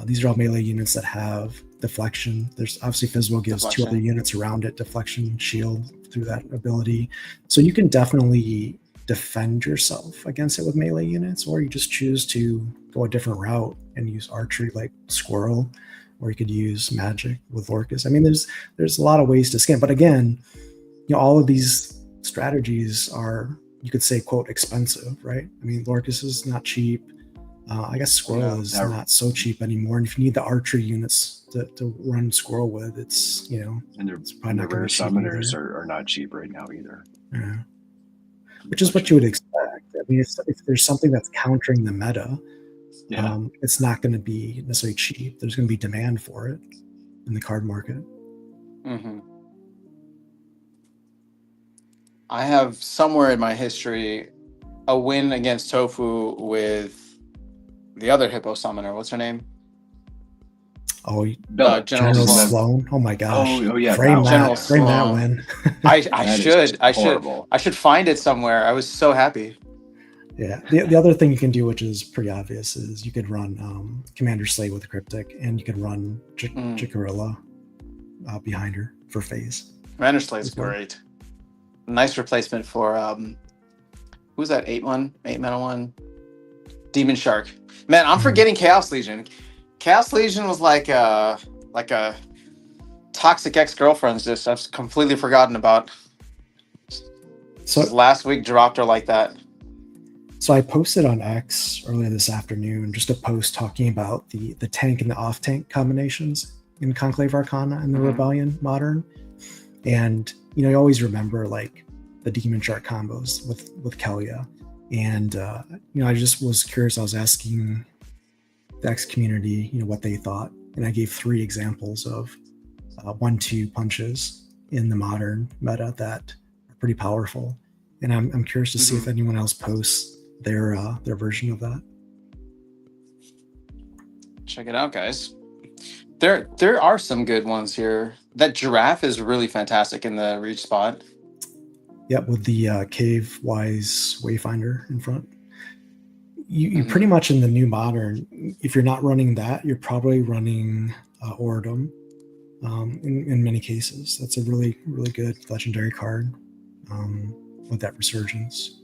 These are all melee units that have deflection. There's obviously Fizbo gives two other Deflection. units around it, deflection, shield through that ability. So you can definitely defend yourself against it with melee units, or you just choose to go a different route and use archery like Squirrel, or you could use magic with Orcus. I mean, there's a lot of ways to skin, but again, all of these strategies are, you could say, quote, expensive, right? I mean, Orcus is not cheap. I guess Squirrel is not so cheap anymore, and if you need the archery units to run Squirrel with, it's and it's probably not the rare going to be cheap summoners either. are not cheap right now either. Yeah. Which is what you would expect. I mean, if there's something that's countering the meta, it's not going to be necessarily cheap. There's going to be demand for it in the card market. Mm-hmm. I have somewhere in my history a win against tofu with the other hippo summoner. What's her name? Oh, Bella. General Sloan. Sloan. Oh my gosh! Oh yeah, frame General that, frame that Sloan. win. I should find it somewhere. I was so happy. Yeah. The other thing you can do, which is pretty obvious, is you could run Commander Slay with Cryptic, and you could run Jikarilla behind her for phase. Commander Slay's great. Nice replacement for who's that 8-mana one? Demon Shark. Man, I'm forgetting Chaos Legion. Chaos Legion was like a toxic ex-girlfriend's just I've completely forgotten about. So last week dropped her like that. So I posted on X earlier this afternoon just a post talking about the tank and the off tank combinations in Conclave Arcana and the Rebellion Modern. And you always remember like the Demon Shark combos with Kelia. And I just was curious. I was asking the X community, what they thought, and I gave 3 examples of 1-2 punches in the modern meta that are pretty powerful. And I'm curious to see if anyone else posts their version of that. Check it out, guys. There are some good ones here. That giraffe is really fantastic in the reach spot. Yeah, with the Cave Wise Wayfinder in front. You pretty much in the new modern, if you're not running that, you're probably running Oradum in many cases. That's a really, really good legendary card with that resurgence.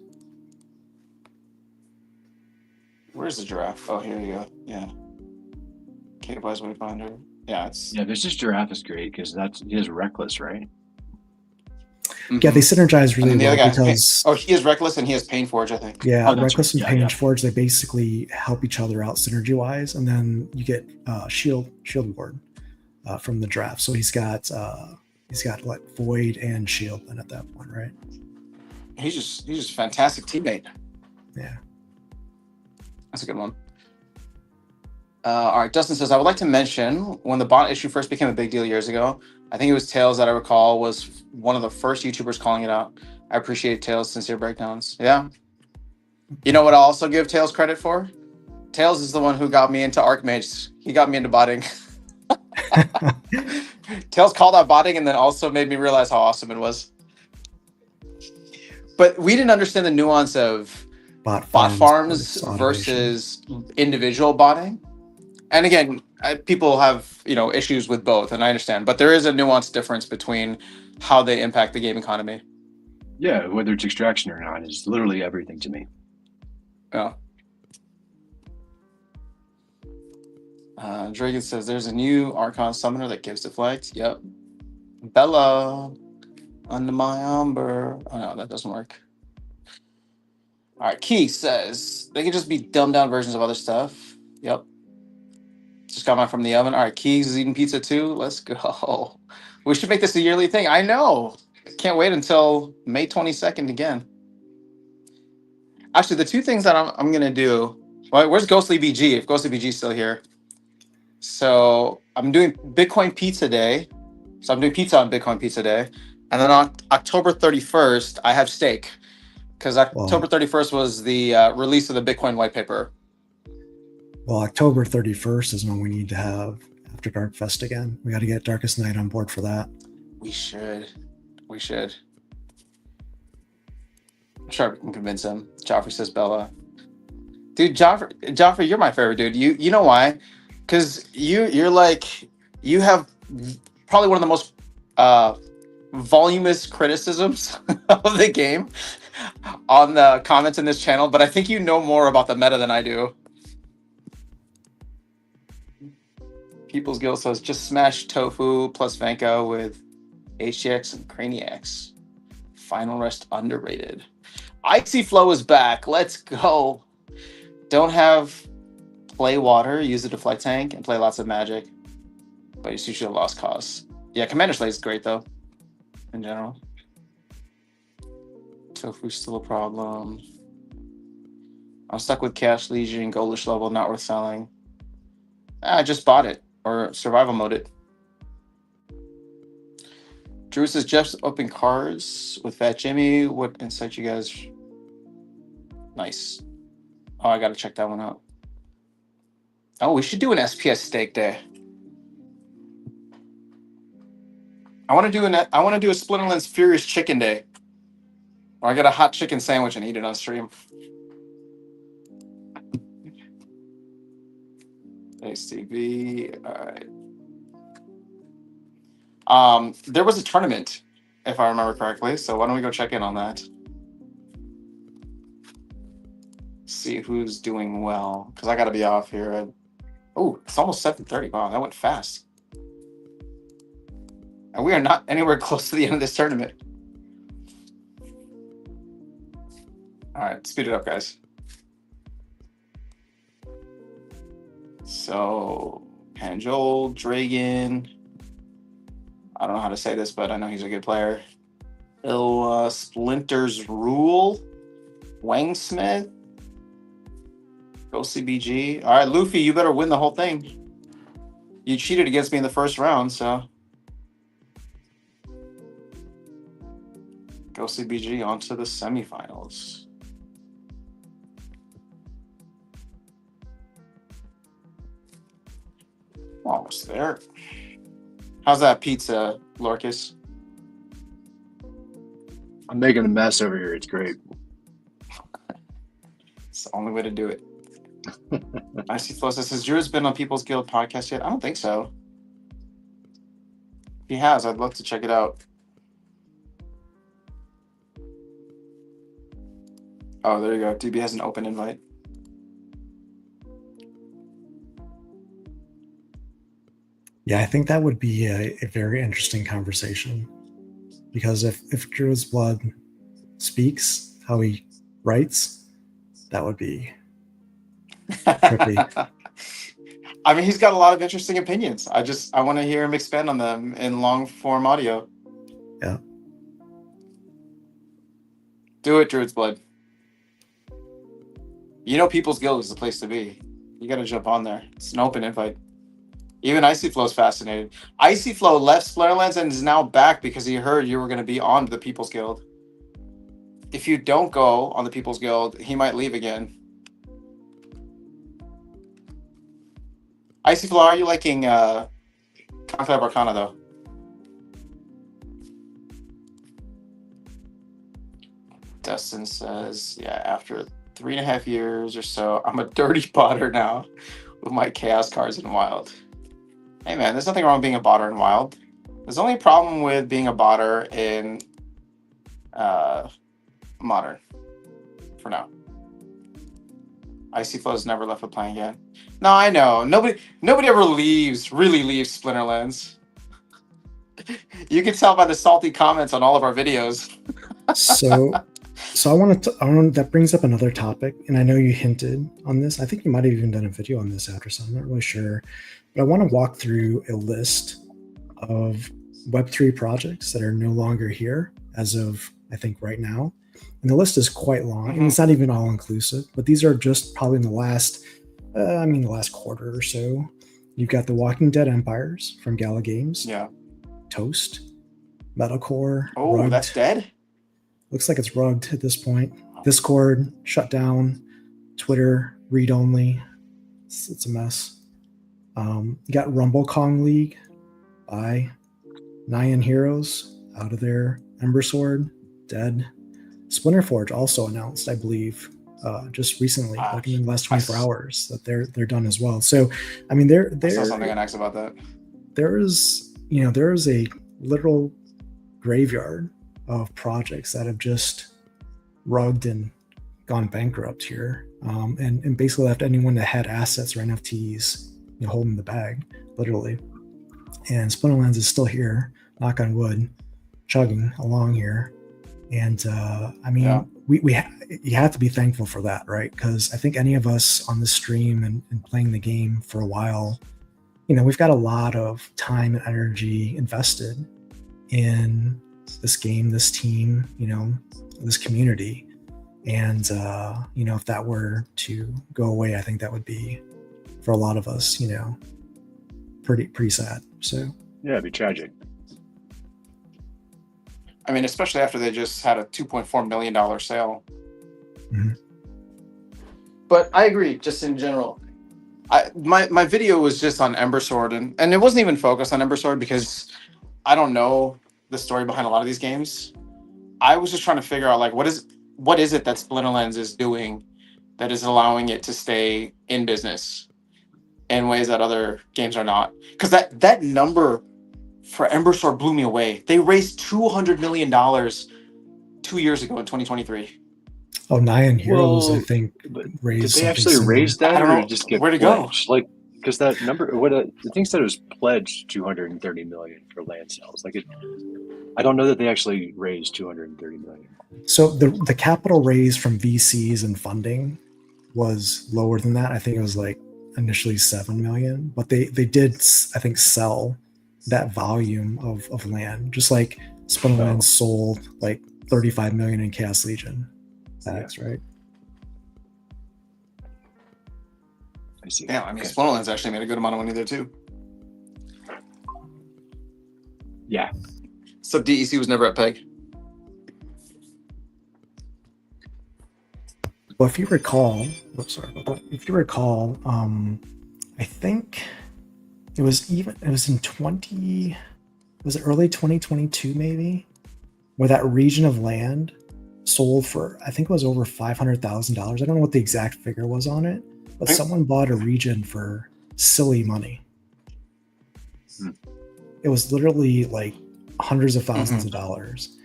Where's the giraffe? Oh, here you go. Yeah. Cave Wise Wayfinder. Yeah, this giraffe is great because he is reckless, right? Yeah, they synergize really well because he is reckless and he has Pain Forge, I think. Yeah, reckless and Pain Forge, they basically help each other out synergy wise, and then you get shield ward from the draft. So he's got like Void and Shield then at that point, right? He's just a fantastic teammate. Yeah. That's a good one. All right, Dustin says, I would like to mention when the bot issue first became a big deal years ago, I think it was Tails that I recall was one of the first YouTubers calling it out. I appreciate Tails' sincere breakdowns. Yeah. You know what I'll also give Tails credit for? Tails is the one who got me into Archmage. He got me into botting. Tails called out botting and then also made me realize how awesome it was. But we didn't understand the nuance of bot farms versus individual botting. And again, people have issues with both, and I understand. But there is a nuanced difference between how they impact the game economy. Yeah, whether it's extraction or not is literally everything to me. Yeah. Dragon says there's a new Archon summoner that gives deflect. Yep. Bella under my umber. Oh no, that doesn't work. All right, Keith says they can just be dumbed down versions of other stuff. Yep. Just got mine from the oven. All right, Keys is eating pizza too. Let's go. We should make this a yearly thing. I know. Can't wait until May 22nd again. Actually, the two things that I'm going to do. Well, where's Ghostly BG? If Ghostly BG is still here. So I'm doing Bitcoin Pizza Day. So I'm doing pizza on Bitcoin Pizza Day. And then on October 31st, I have steak. Because October 31st was the release of the Bitcoin white paper. Well, October 31st is when we need to have After Dark Fest again. We got to get Darkest Night on board for that. We should. I'm sure we can convince him. Joffrey says Bella. Dude, Joffrey, you're my favorite dude. You know why? Because you're like, you have probably one of the most voluminous criticisms of the game on the comments in this channel, but I think you know more about the meta than I do. People's Guild says just smash Tofu plus Vanko with HTX and Craniacs. Final Rest underrated. Icy Flow is back. Let's go. Don't have play water, use it to fly tank, and play lots of magic. But it's usually a lost cause. Yeah, Commander Slate is great though. In general. Tofu's still a problem. I'm stuck with Cash Legion, Goldish level, not worth selling. I just bought it. Or survival mode it. Drew says Jeff's open cards with Fat Jimmy. What insight you guys? Nice. Oh, I gotta check that one out. Oh, we should do an SPS steak day. I want to do a Splinterlands Furious Chicken Day. Or I get a hot chicken sandwich and eat it on stream. ACV. All right. There was a tournament, if I remember correctly. So why don't we go check in on that? See who's doing well, because I got to be off here. Oh, it's almost 7:30. Wow, that went fast. And we are not anywhere close to the end of this tournament. All right, speed it up, guys. So, Panjol, Dragon. I don't know how to say this, but I know he's a good player. Splinters Rule. Wangsmith. Go CBG. All right, Luffy, you better win the whole thing. You cheated against me in the first round, so. Go CBG on to the semifinals. Almost there. How's that pizza, Lorcus? I'm making a mess over here. It's great. It's the only way to do it. I see Flo says, has Drew's been on People's Guild podcast yet? I don't think so. If he has, I'd love to check it out. Oh, there you go. DB has an open invite. Yeah, I think that would be a very interesting conversation. Because if Druid's Blood speaks how he writes, that would be trippy. I mean, he's got a lot of interesting opinions. I want to hear him expand on them in long form audio. Yeah. Do it, Druid's Blood. You know People's Guild is the place to be. You got to jump on there. It's an open invite. Even Icy Flow's fascinated. Icy Flow left Splinterlands and is now back because he heard you were going to be on the People's Guild. If you don't go on the People's Guild, he might leave again. Icy Flow, are you liking Conclave Arcana, though? Dustin says, yeah, after 3.5 years or so, I'm a dirty botter now with my Chaos cards in Wild. Hey man, there's nothing wrong with being a botter in Wild. There's only a problem with being a botter in Modern, for now. Icy Flow's never left with playing again. No, I know. Nobody ever really leaves Splinterlands. You can tell by the salty comments on all of our videos. So I want that brings up another topic, and I know you hinted on this. I think you might have even done a video on this after, so I'm not really sure. But I want to walk through a list of Web3 projects that are no longer here as of, I think, right now. And the list is quite long, and it's not even all inclusive, but these are just probably in the last, the last quarter or so. You've got the Walking Dead Empires from Gala Games. Yeah. Toast, Metalcore. Oh, Rugged. that's dead? Looks like it's rugged at this point. Discord shut down. Twitter read only. It's a mess. You got Rumble Kong League. Bye. Nyan Heroes out of there. Ember Sword dead. Splinter Forge also announced, I believe, just recently, like in the last 24 hours, that they're done as well. So, I mean, I saw something on X about that. There is a literal graveyard of projects that have just rugged and gone bankrupt here, and basically left anyone that had assets or NFTs, holding the bag, literally. And Splinterlands is still here, knock on wood, chugging along here. And you have to be thankful for that, right? Because I think any of us on the stream and playing the game for a while, we've got a lot of time and energy invested in this game, this team, this community. And, if that were to go away, I think that would be, for a lot of us, pretty sad. So yeah, it'd be tragic. I mean, especially after they just had a $2.4 million sale. Mm-hmm. But I agree, just in general. My video was just on Ember Sword, and it wasn't even focused on Ember Sword because I don't know the story behind a lot of these games. I was just trying to figure out, like, what is it that Splinterlands is doing that is allowing it to stay in business in ways that other games are not? Because that number for Ember Sword blew me away. They raised $200 million 2 years ago in 2023. Oh, Nyan Heroes, I think, raised. Did they actually raise that, I don't or know. did it just get Where'd it pledged? go? Like, because that number, the thing said it was pledged 230 million for land sales. Like, I don't know that they actually raised 230 million. So the capital raise from VCs and funding was lower than that. I think it was like initially 7 million, but they did, I think, sell that volume of land, just like Splinterlands sold like 35 million in Chaos Legion packs, right? I see. Yeah, I mean, Splinterlands actually made a good amount of money there too. Yeah. So DEC was never at PEG. Well, if you recall, if you recall, I think it was in early 2022 maybe, where that region of land sold for, I think it was over $500,000. I don't know what the exact figure was on it, but someone bought a region for silly money. It was literally like hundreds of thousands of dollars.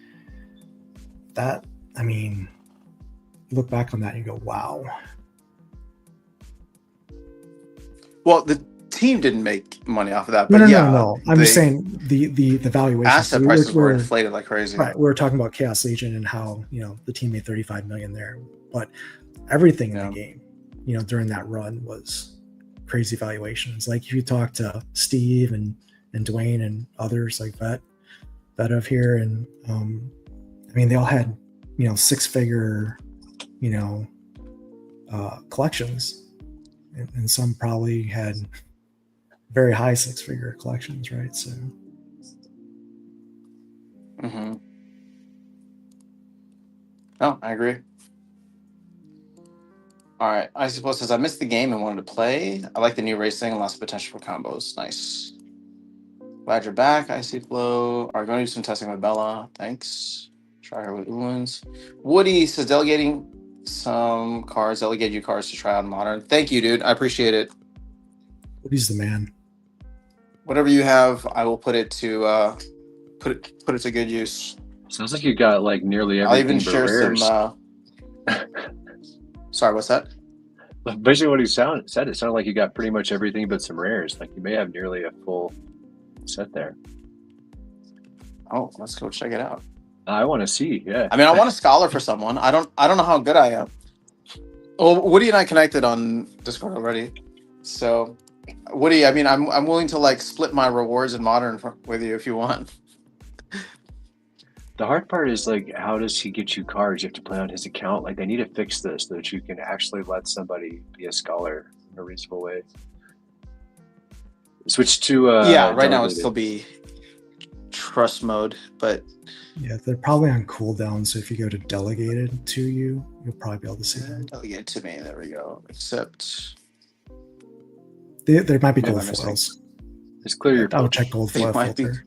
That, I mean, you look back on that and you go, wow. Well, the team didn't make money off of that. But No. I'm just saying the valuation. Asset prices were inflated like crazy. Right. We were talking about Chaos Legion and how, the team made 35 million there, but everything in the game, during that run was crazy valuations. Like if you talk to Steve and Dwayne and others like that of here, and they all had, 6-figure, collections, and some probably had very high 6-figure collections, right? So No, I agree. All right, I suppose says I missed the game and wanted to play. I like the new racing and lots of potential for combos. Nice. Glad you're back. I see Flow. Are going to do some testing with Bella. Thanks. Try her with Ulan's. Woody says delegating some cards. Delegate you cards to try out Modern. Thank you, dude. I appreciate it. Woody's the man. Whatever you have, I will put it to put it to good use. Sounds like you got like nearly everything. I'll even share rares. some. Sorry, what's that? Basically, what he said, it sounded like you got pretty much everything but some rares. Like you may have nearly a full set there. Oh, let's go check it out. I want to see. Yeah. I mean, I want a scholar for someone. I don't know how good I am. Well, Woody and I connected on Discord already. So, Woody, I mean, I'm willing to like split my rewards in Modern with you if you want. The hard part is like, how does he get you cards? You have to play on his account. Like, they need to fix this so that you can actually let somebody be a scholar in a reasonable way. Switch to Yeah, right now it'd delegated. still be trust mode, but Yeah, they're probably on cooldown. So if you go to delegated to you, you'll probably be able to see them. delegate to me. There we go. Except There might be What am gold I missing? foils. Just clear your I would filter. check gold They foil might be- filter.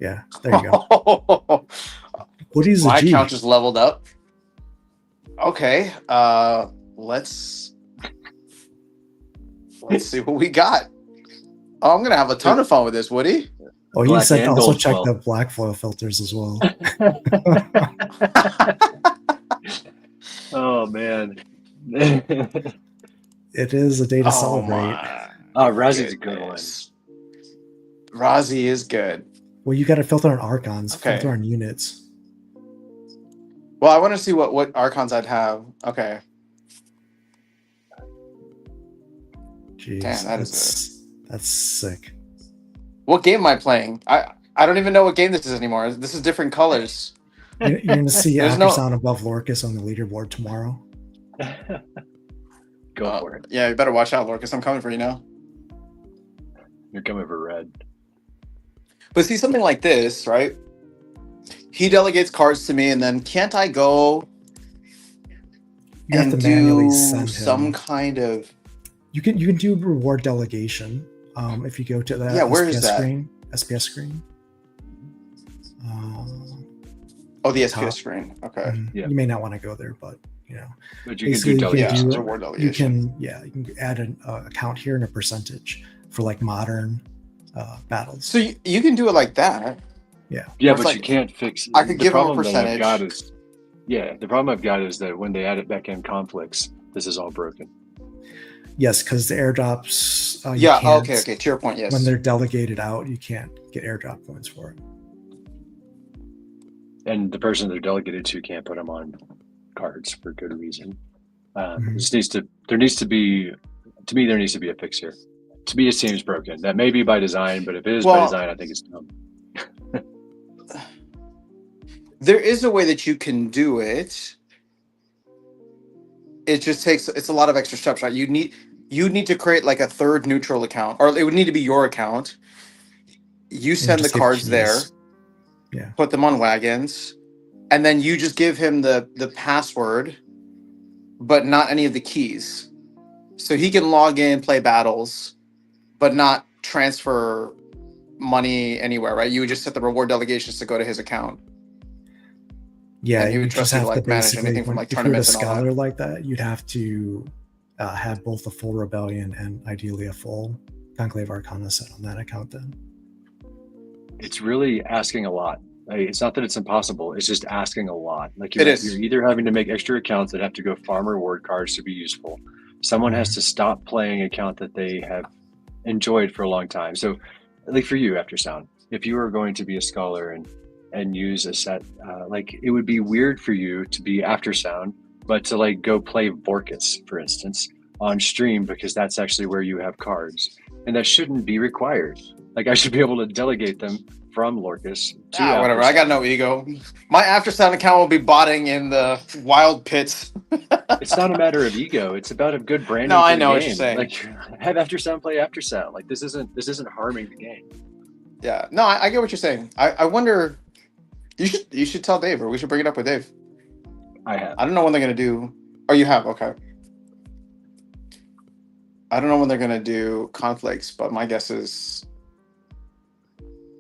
Yeah, there you go. Woody's a my G. account just leveled up. Okay, let's see what we got. Oh, I'm gonna have a ton of fun with this, Woody. Oh, you Black said and also gold check foil. the black foil filters as well. Oh man. It is a day to Oh celebrate. my! Oh, Razi's a good one. goodness. Razi is good. Well, you got to filter on archons, Okay. filter on units. Well, I want to see what archons I'd have. Okay. Jeez, Damn, that is that's sick. What game am I playing? I don't even know what game this is anymore. This is different colors. You're going to see There's Aftersound above Lorcus on the leaderboard tomorrow. Go for it. Yeah, you better watch out, Lorcus. I'm coming for you now. You're coming for red. But see, something like this, right? He delegates cards to me, and then can't I go You have and to manually do send him. some kind of... You can do reward delegation if you go to that Yeah, where SPS is that? screen. SPS screen. Oh, the SPS top. screen. Okay. Yeah. You may not want to go there, but you know, But you can basically do you can delegations. do reward you delegation. can add an account here and a percentage for like modern battles. So you can do it like that. Yeah, Or it's but like- you can't fix. I could the give them a problem that I've percentage. got is, the problem I've got is that when they add it back in conflicts, this is all broken. Yes, because the airdrops. You Yeah. can't- Okay. To your point, yes. When they're delegated out, you can't get airdrop points for it. And the person they're delegated to can't put them on cards for good reason. Mhm. There needs to be a fix here. To me, it seems broken. That may be by design, but if it is by Well- design, I think it's dumb. There is a way that you can do it. It just takes it's a lot of extra steps, right? You need to create like a third neutral account, or it would need to be your account. You send the just give cards keys. there, Yeah. put them on wagons, and then you just give him the password, but not any of the keys. So he can log in, play battles, but not transfer money anywhere, right? You would just set the reward delegations to go to his account. Yeah, And he would you trust just you to, have to like, manage basically, anything from, like, if you're a tournaments and all that. scholar like that, you'd have to have both a full rebellion and ideally a full conclave arcana set on that account. Then It's really asking a lot. Like, it's not that it's impossible. It's just asking a lot. Like It is. you're either having to make extra accounts that have to go farm reward cards to be useful. Someone has to stop playing an account that they have enjoyed for a long time. So, like for you, After Sound, if you were going to be a scholar and use a set, like it would be weird for you to be After Sound, but to like go play Vorkus, for instance, on stream because that's actually where you have cards, and that shouldn't be required. Like I should be able to delegate them from Lorcus to Whatever. After I got Sound. no ego. My Aftersound account will be botting in the wild pits. It's not a matter of ego. It's about a good branding. No, for I the know what game. you're saying. Like have After Sound play After Sound. Like this isn't harming the game. Yeah. No, I get what you're saying. I wonder. You should tell Dave, or we should bring it up with Dave. I have. I don't know when they're gonna do. Oh, you have. Okay. I don't know when they're gonna do conflicts, but my guess is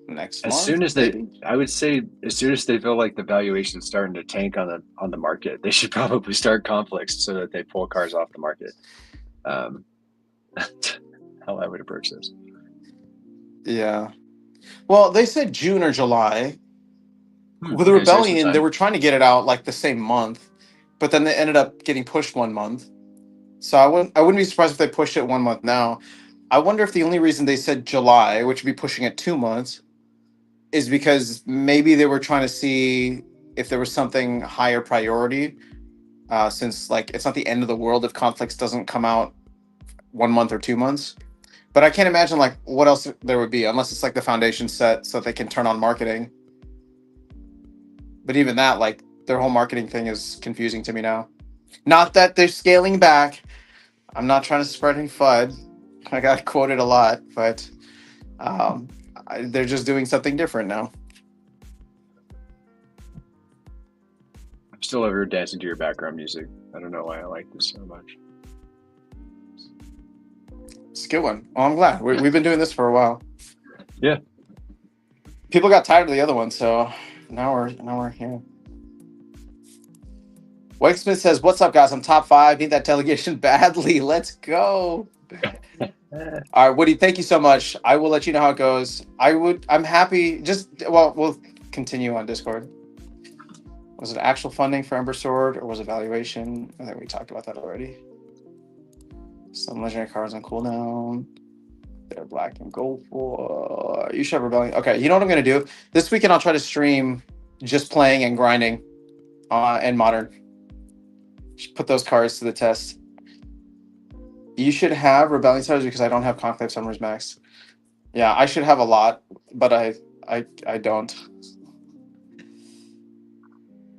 next month. As soon as I would say, as soon as they feel like the valuation is starting to tank on the market, they should probably start conflicts so that they pull cars off the market. How I would approach this. Yeah. Well, they said June or July. With the Okay, so Rebellion, sometime. they were trying to get it out like the same month, but then they ended up getting pushed 1 month. So I wouldn't be surprised if they pushed it 1 month now. I wonder if the only reason they said July, which would be pushing it 2 months, is because maybe they were trying to see if there was something higher priority, since like it's not the end of the world if conflicts doesn't come out 1 month or 2 months. But I can't imagine like what else there would be unless it's like the foundation set so they can turn on marketing. But even that, like their whole marketing thing is confusing to me now. Not that they're scaling back. I'm not trying to spread any FUD. I got quoted a lot, but they're just doing something different now. I'm still over here dancing to your background music. I don't know why I like this so much. It's a good one. Oh, I'm glad. We've been doing this for a while. Yeah. People got tired of the other one, so now we're here. White Smith says, "What's up, guys? I'm top 5. Need that delegation badly. Let's go." All right, Woody. Thank you so much. I will let you know how it goes. I'm happy. We'll continue on Discord. Was it actual funding for Ember Sword or was it valuation? I think we talked about that already. Some legendary cards on cooldown. They're black and gold for. You should have Rebellion. Okay, you know what I'm gonna do this weekend? I'll try to stream just playing and grinding, and modern. Should put those cards to the test. You should have Rebellion Stars because I don't have Conclave Summers Max. Yeah, I should have a lot, but I don't.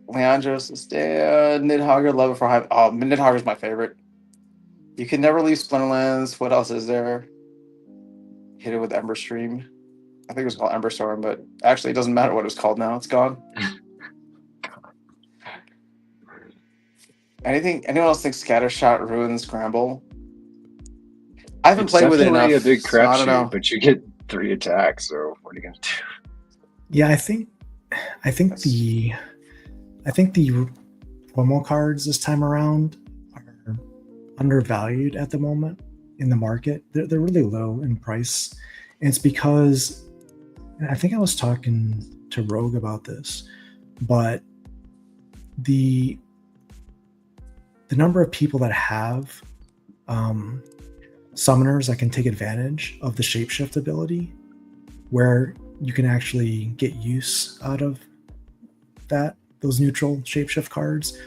Leandros is dead. Nidhogger, love it for high. Oh, Nidhogger's my favorite. You can never leave Splinterlands. What else is there? Hit it with Ember Stream. I think it was called Ember Storm, but actually it doesn't matter what it's called now. It's gone. Anyone else think Scattershot ruins Scramble? I haven't played with it enough. It's definitely a big crapshoot, I don't know. but you get 3 attacks, so what are you gonna do? Yeah, I think the promo cards this time around are undervalued at the moment in the market. They're really low in price. And it's because, and I think I was talking to Rogue about this, but the number of people that have summoners that can take advantage of the shapeshift ability, where you can actually get use out of those neutral shapeshift cards,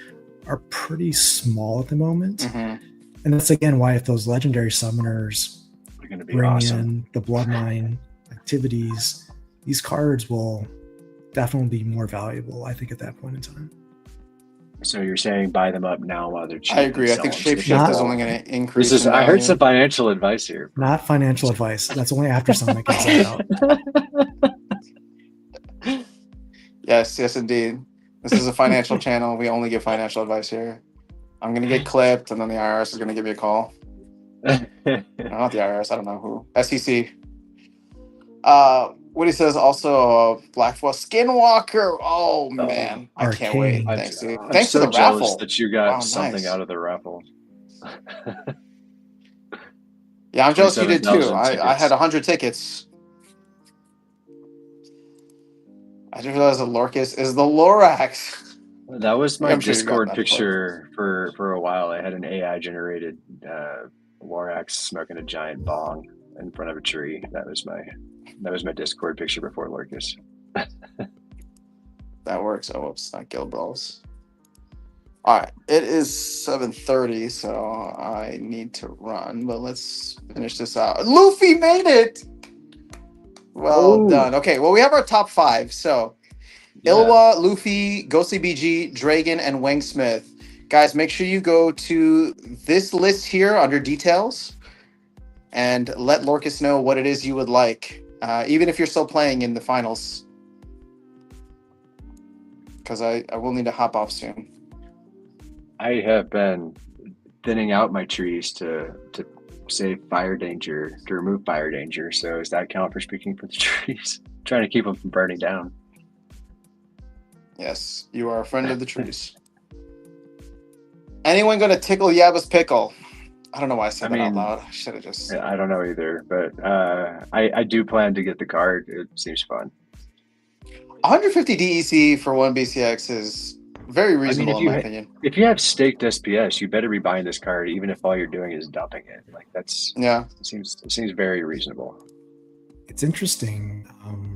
are pretty small at the moment. Mm-hmm. And that's again why if those legendary summoners bring awesome. in the bloodline activities, these cards will definitely be more valuable, I think, at that point in time. So you're saying buy them up now while they're cheap? I agree. I think shapeshift is only going to increase. I heard some financial advice here. Not financial advice. That's only after Summit comes out. Yes, indeed. This is a financial channel. We only give financial advice here. I'm going to get clipped, and then the IRS is going to give me a call. No, not the IRS. I don't know who. SEC. What he says also, Blackfoot Skinwalker. Oh, man. I can't wait. Thanks, dude. Thanks so to the jealous raffle. That you got something nice. out of the raffle. Yeah, I'm jealous you did too. I had 100 tickets. I just realized that Lorcus is the Lorax. That was my Discord picture for a while. I had an AI generated Lorax smoking a giant bong in front of a tree. That was my Discord picture before Lorcus. That works. Oh, whoops, not Guild Brawls. All right, it is 7:30, so I need to run. But let's finish this out. Luffy made it. Well done. Okay, well, we have our top 5. So, Ilwa, Luffy, Ghostly BG, Dragon, and Wang Smith. Guys, make sure you go to this list here under details and let Lorcus know what it is you would like, even if you're still playing in the finals. Because I will need to hop off soon. I have been thinning out my trees to save fire danger, to remove fire danger. So does that count for speaking for the trees? Trying to keep them from burning down. Yes, you are a friend of the trees. Anyone going to tickle Yabba's pickle? I don't know why I said that out loud. I should have just... I don't know either, but I do plan to get the card. It seems fun. 150 DEC for 1 BCX is very reasonable in my opinion. If you have staked SPS, you better be buying this card, even if all you're doing is dumping it. Like it seems very reasonable. It's interesting.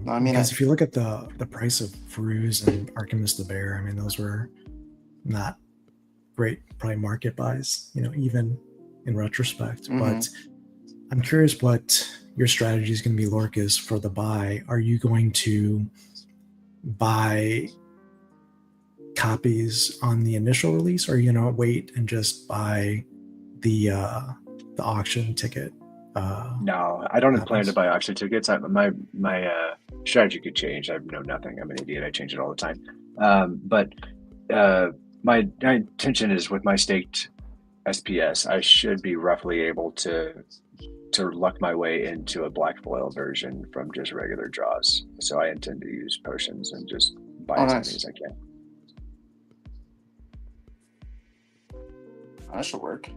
Because if you look at the price of Fruz and Archimus the Bear, I mean, those were not great, probably market buys, even in retrospect. Mm-hmm. But I'm curious what your strategy is going to be, Lorcus, for the buy. Are you going to buy copies on the initial release, or are you gonna wait and just buy the auction ticket? No, I don't plan to Copies? buy auction tickets. My strategy could change. I know nothing. I'm an idiot. I change it all the time. But my intention is with my staked SPS, I should be roughly able to luck my way into a black foil version from just regular draws. So I intend to use potions and just buy as many as I can. That should work.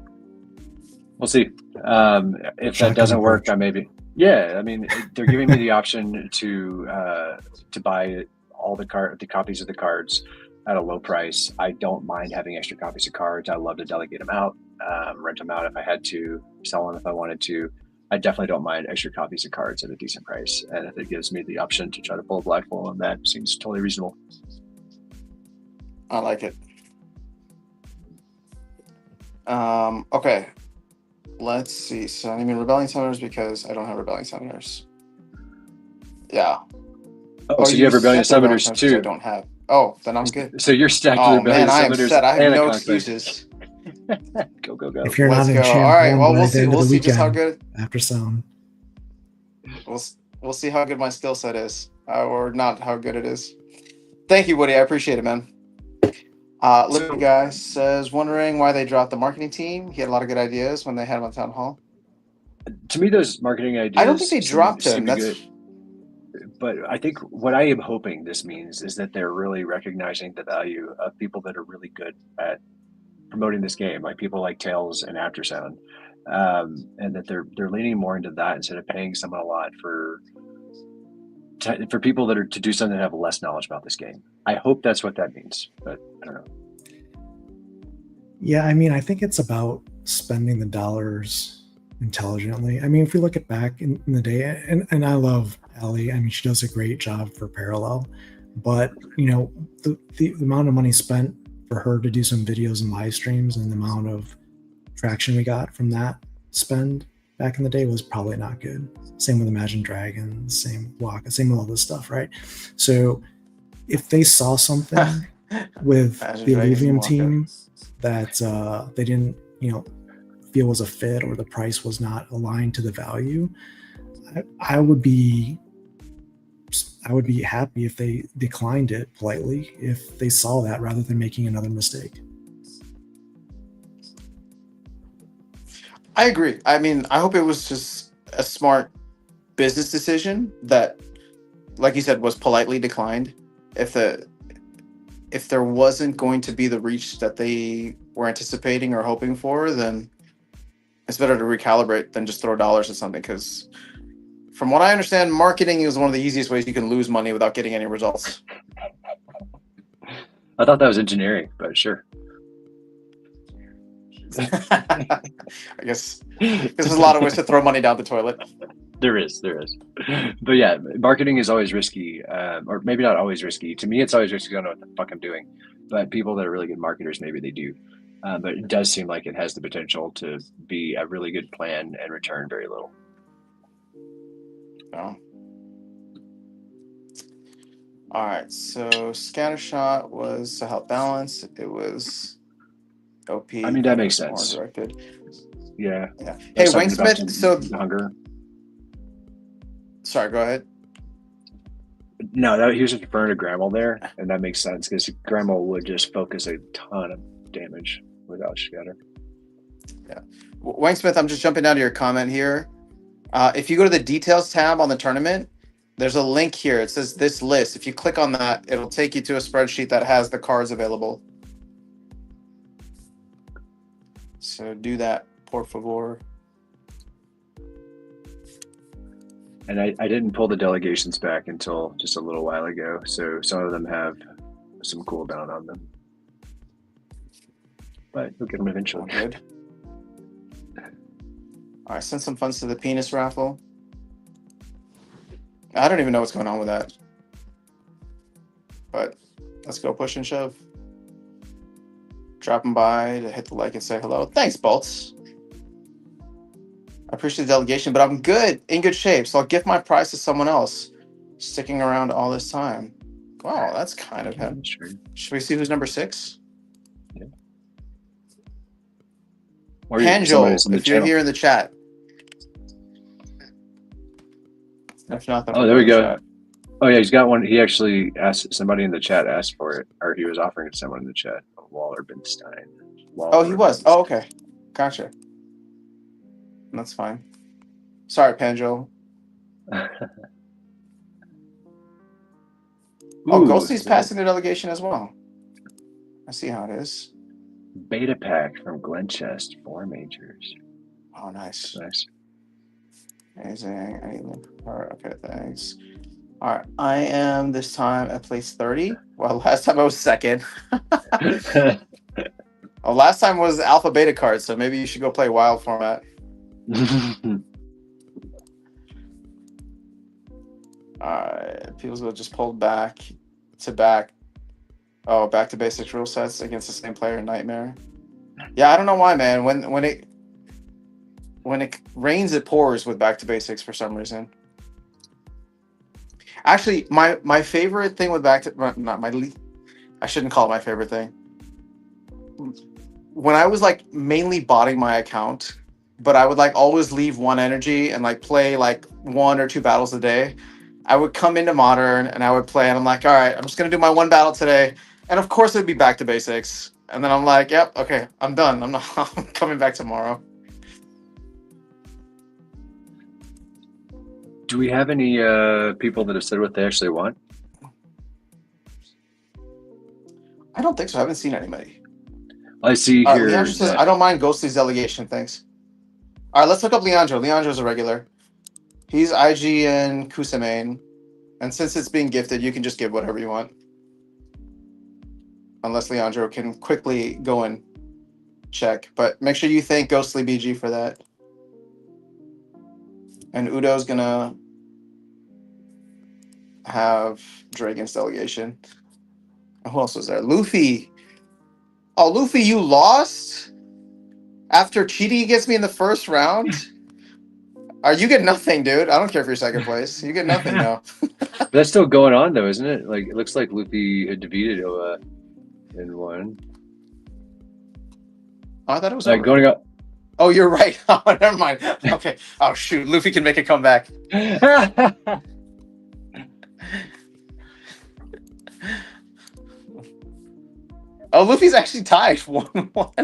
We'll see. If that doesn't work, I maybe. Yeah, I mean, they're giving me the option to buy all the copies of the cards at a low price. I don't mind having extra copies of cards. I love to delegate them out, rent them out if I had to, sell them if I wanted to. I definitely don't mind extra copies of cards at a decent price. And if it gives me the option to try to pull a black foil on that, seems totally reasonable. I like it. Okay. Let's see. So I mean Rebellion Summoners because I don't have Rebellion Summoners. Yeah. Oh, so you have Rebellion Summoners too? I don't have. Oh, then I'm good. So you're stacked with Oh Rebellion man, I am Summoners. set. I have and no a Conquest. excuses. Go. If you're Let's not in go. Champ All right. 1 Well, by we'll the see. end of We'll the see just how weekend, good. after sound. We'll see how good my skill set is, or not how good it is. Thank you, Woody. I appreciate it, man. Little guy says, wondering why they dropped the marketing team. He had a lot of good ideas when they had him on town hall. To me, those marketing ideas. I don't think they dropped him. That's good. But I think what I am hoping this means is that they're really recognizing the value of people that are really good at promoting this game, like people like Tails and Aftersound, and that they're leaning more into that instead of paying someone a lot for people that are to do something that have less knowledge about this game. I hope that's what that means, but I don't know. Yeah, I mean, I think it's about spending the dollars intelligently. I mean, if we look at back in the day, and I love Ellie. I mean, she does a great job for Parallel, but you know, the amount of money spent for her to do some videos and live streams and the amount of traction we got from that spend back in the day was probably not good. Same with Imagine Dragons, same with same with all this stuff, right? So if they saw something with the Illuvium team that they didn't, feel was a fit, or the price was not aligned to the value, I would be happy if they declined it politely if they saw that, rather than making another mistake. I agree. I mean, I hope it was just a smart business decision that, like you said, was politely declined. If there wasn't going to be the reach that they were anticipating or hoping for, then it's better to recalibrate than just throw dollars at something. Because from what I understand, marketing is one of the easiest ways you can lose money without getting any results. I thought that was engineering, but sure. I guess there's a lot of ways to throw money down the toilet. There is. But yeah, marketing is always risky, or maybe not always risky. To me, it's always risky. I don't know what the fuck I'm doing. But people that are really good marketers, maybe they do. But it does seem like it has the potential to be a really good plan and return very little. Oh. All right, so Scattershot was to help balance. It was OP. I mean, that makes sense. Directed. Yeah. Hey, Wingsmith. So hunger. Sorry, go ahead. No, he was just referring to Grammel there, and that makes sense because Grammel would just focus a ton of damage without Scatter. Yeah, Wingsmith. I'm just jumping down to your comment here. If you go to the details tab on the tournament, there's a link here. It says this list. If you click on that, it'll take you to a spreadsheet that has the cards available. So do that, por favor. And I didn't pull the delegations back until just a little while ago, so some of them have some cooldown on them. But we'll get them eventually. Good. All right, send some funds to the penis raffle. I don't even know what's going on with that. But let's go push and shove. Dropping by to hit the like and say hello. Thanks, Bolts. I appreciate the delegation, but I'm good, in good shape. So I'll give my prize to someone else sticking around all this time. Wow, that's kind of him. Sure. Should we see who's number 6? Yeah. Or Panjol, in the if you're channel. here in the chat. If not, then Oh, we'll there go we to go. chat. Oh yeah, he's got one. He actually asked somebody in the chat asked for it, or he was offering it to someone in the chat. Wallerbenstein. Oh, he was. Oh, okay. Gotcha. That's fine. Sorry, Panjol. Oh, Ghostly's passing the delegation as well. I see how it is. Beta pack from Glenchest, 4 majors. Oh, nice. Nice. Amazing. Okay, thanks. All right, I am this time at place 30. Well, last time I was second. Oh, last time was alpha beta card, so maybe you should go play wild format. All right, people's will just pulled back to back. Oh, back to basics rule sets against the same player in Nightmare. Yeah, I don't know why, man. When it rains, it pours with back to basics for some reason. Actually, my favorite thing with back to I shouldn't call it my favorite thing. When I was like mainly botting my account, but I would like always leave one energy and like play like 1 or 2 battles a day. I would come into modern and I would play and I'm like, all right, I'm just gonna do my 1 battle today, and of course it'd be back to basics. And then I'm like, yep, okay, I'm done. I'm coming back tomorrow. Do we have any people that have said what they actually want? I don't think so. I haven't seen anybody. I see here. Leandro says, I don't mind Ghostly's delegation, thanks. All right, let's look up Leandro. Leandro's a regular. He's IG and Kusamain. And since it's being gifted, you can just give whatever you want. Unless Leandro can quickly go and check. But make sure you thank Ghostly BG for that. And Udo's going to have Dragon's delegation. Who else was there? Luffy. Oh, Luffy, you lost? After cheating against me in the first round? You get nothing, dude. I don't care if you're second place. You get nothing now. That's still going on, though, isn't it? Like, it looks like Luffy had defeated Oa in 1. Oh, I thought it was like going up. Oh, you're right. Oh, never mind. Okay. Oh, shoot. Luffy can make a comeback. Oh, Luffy's actually tied 1-1. All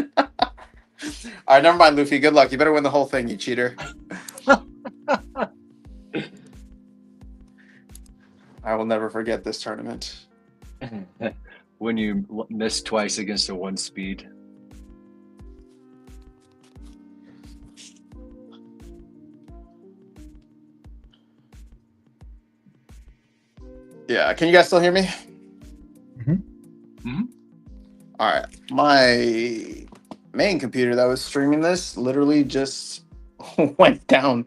right, never mind, Luffy. Good luck. You better win the whole thing, you cheater. I will never forget this tournament. When you miss twice against a 1 speed. Yeah, can you guys still hear me? Mm-hmm. Mm-hmm. All right, my main computer that was streaming this literally just went down.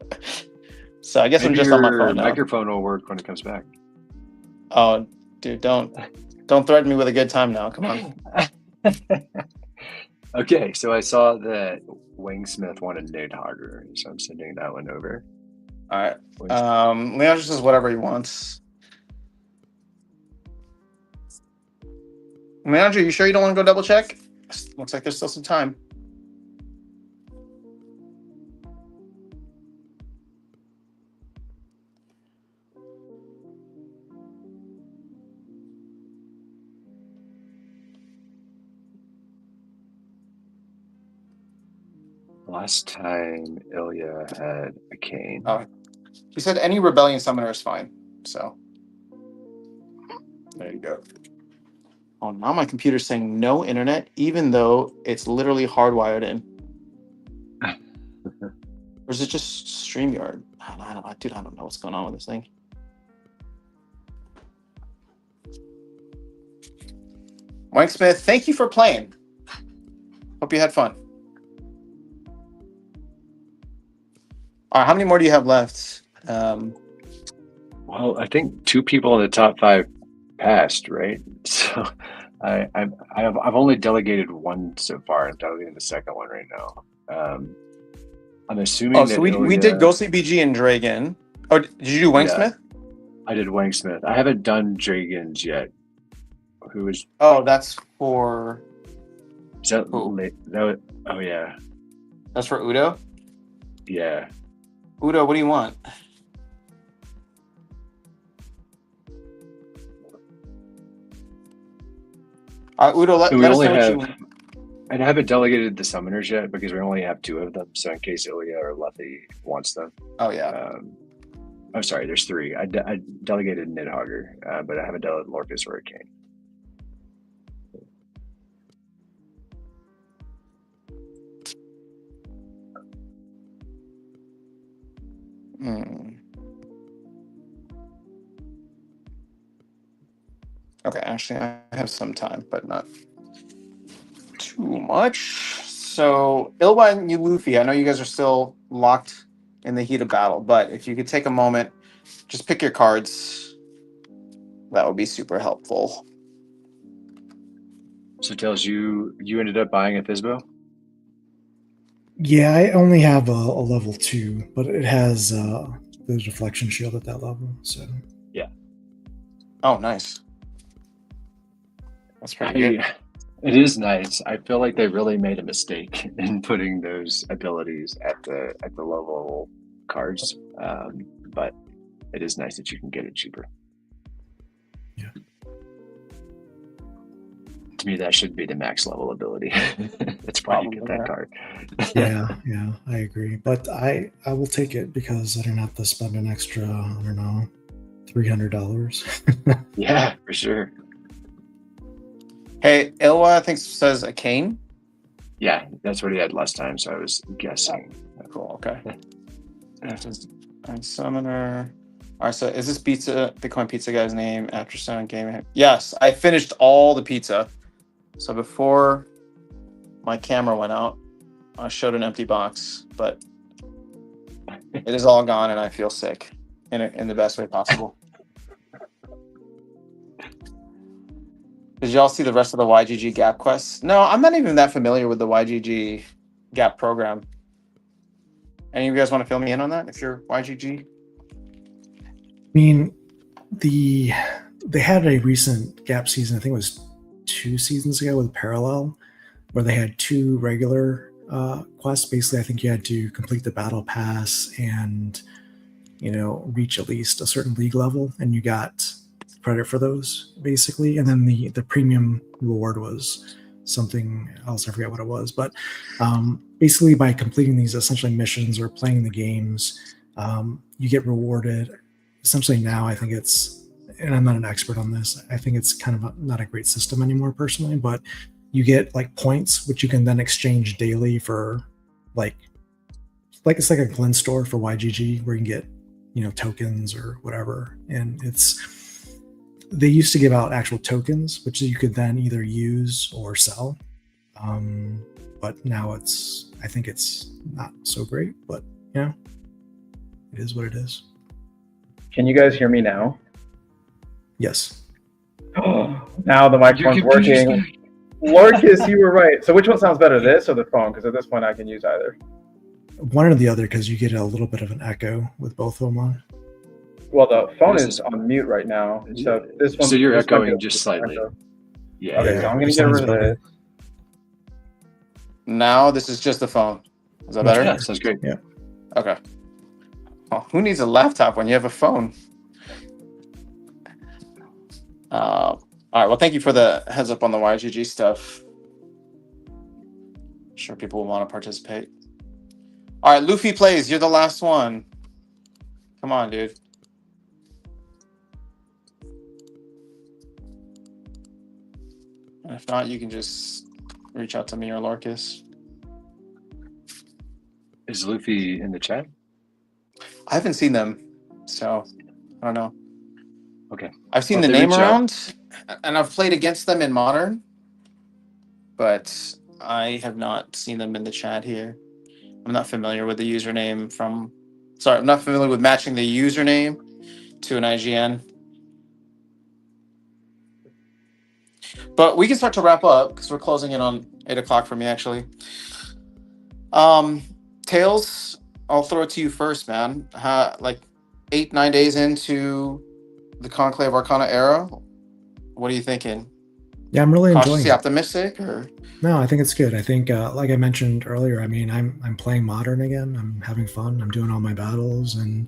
So I guess Maybe I'm just on my phone now. Microphone will work when it comes back. Oh, dude, don't threaten me with a good time now. Come on. Okay, so I saw that Wingsmith wanted Nate Hogger, so I'm sending that one over. All right. Leon just says whatever he wants. Leandro, you sure you don't want to go double check? Looks like there's still some time. Last time Ilya had a cane. Oh, he said any rebellion summoner is fine. So there you go. Oh, now my computer's saying no internet, even though it's literally hardwired in. Or is it just StreamYard? I don't know what's going on with this thing. Mike Smith, thank you for playing. Hope you had fun. All right, how many more do you have left? Well, I think 2 people in the top 5 passed, right? So I've only delegated 1 so far. I'm delegating the second one right now. I'm assuming. Oh, so we did Ghostly BG and Dragon. Oh, did you do Wingsmith? Yeah, I did Wingsmith. I haven't done Dragons yet. Who is Oh, that's for that? who? Oh yeah, That's for Udo. yeah. Udo, what do you want? Udo, And we let us only know what have, you. and I haven't delegated the summoners yet because we only have 2 of them. So in case Ilya or Luffy wants them, Oh yeah. I'm sorry, there's 3. I delegated Nidhogger, but I haven't delegated Lorcus or Arcane. Okay, actually, I have some time, but not too much. So, Ilwa and you, Luffy, I know you guys are still locked in the heat of battle, but if you could take a moment, just pick your cards. That would be super helpful. So Tails, you ended up buying a Thisbo? Yeah, I only have a level 2, but it has the deflection shield at that level. So Yeah. Oh, nice. That's pretty good. It is nice. I feel like they really made a mistake in putting those abilities at the low level cards, but it is nice that you can get it cheaper. Yeah. To me, that should be the max level ability. That's why you get that card. yeah, I agree. But I will take it because I don't have to spend an extra, I don't know, $300. Yeah, for sure. Hey, Ilwa, I think says a cane. Yeah, that's what he had last time, so I was guessing. Cool. Okay. And summoner. All right. So, is this Bitcoin pizza guy's name after Stone Gaming? Yes, I finished all the pizza. So before my camera went out, I showed an empty box, but it is all gone, and I feel sick in the best way possible. Did y'all see the rest of the YGG Gap quests? No, I'm not even that familiar with the YGG Gap program. Any of you guys want to fill me in on that if you're YGG? I mean, they had a recent Gap season, I think it was 2 seasons ago with Parallel, where they had 2 regular quests. Basically, I think you had to complete the battle pass and, reach at least a certain league level, and you got credit for those, basically. And then the premium reward was something else. I forget what it was. But basically, by completing these essentially missions or playing the games, you get rewarded. Essentially now, I think it's, and I'm not an expert on this, I think it's kind of not a great system anymore personally, but you get like points, which you can then exchange daily for like it's like a Glen store for YGG where you can get, tokens or whatever. And they used to give out actual tokens, which you could then either use or sell. But now I think it's not so great, but yeah, it is what it is. Can you guys hear me now? Yes. Now the microphone's working. Lorcus, you were right. So which one sounds better, this or the phone? Because at this point I can use either. One or the other, because you get a little bit of an echo with both of them on. Well, the phone is on mute right now. So this one. So you're echoing just slightly. Yeah. Okay, so I'm gonna get rid of this. Now this is just the phone. Is that better? Yeah, sounds great. Yeah. Okay. Well, who needs a laptop when you have a phone? All right. Well, thank you for the heads up on the YGG stuff. I'm sure people will want to participate. All right, Luffy plays. You're the last one. Come on, dude. And if not, you can just reach out to me or Lorcus. Is Luffy in the chat? I haven't seen them, so I don't know. Okay. I've seen the name around, and I've played against them in Modern, but I have not seen them in the chat here. I'm not familiar with the username I'm not familiar with matching the username to an IGN. But we can start to wrap up because we're closing in on 8 o'clock for me, actually. Tails, I'll throw it to you first, man. 8-9 days into the Conclave Arcana era, what are you thinking? Yeah, I'm really enjoying Cautiously it. optimistic, or No, I think it's good. I think, like I mentioned earlier, I mean, I'm playing modern again. I'm having fun. I'm doing all my battles, and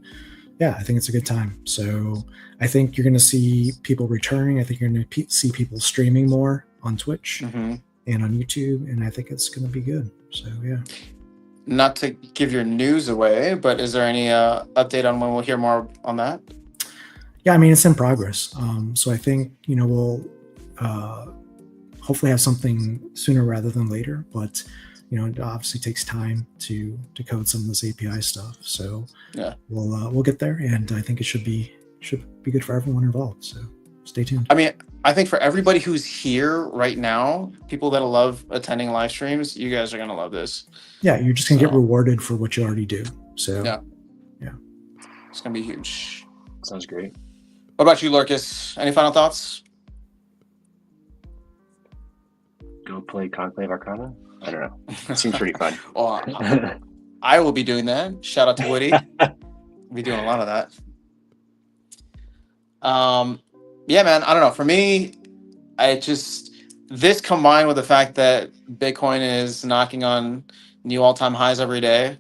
yeah, I think it's a good time. So I think you're going to see people returning. I think you're going to see people streaming more on Twitch Mhm. and on YouTube, and I think it's going to be good. So yeah. not to give your news away, but is there any update on when we'll hear more on that? Yeah, I mean, it's in progress. So I think, we'll uh, hopefully have something sooner rather than later, but it obviously takes time to code some of this API stuff. So Yeah. we'll get there, and I think it should be good for everyone involved. So stay tuned. I mean, I think for everybody who's here right now, people that love attending live streams, you guys are gonna love this. Yeah, you're just gonna get So- rewarded for what you already do. So Yeah. yeah. It's gonna be huge. Sounds great. What about you, Lurkus? Any final thoughts? Go play Conclave Arcana? I don't know. It seems pretty fun. Well, I will be doing that. Shout out to Woody. We'll be doing a lot of that. Yeah, man. I don't know. For me, this combined with the fact that Bitcoin is knocking on new all-time highs every day,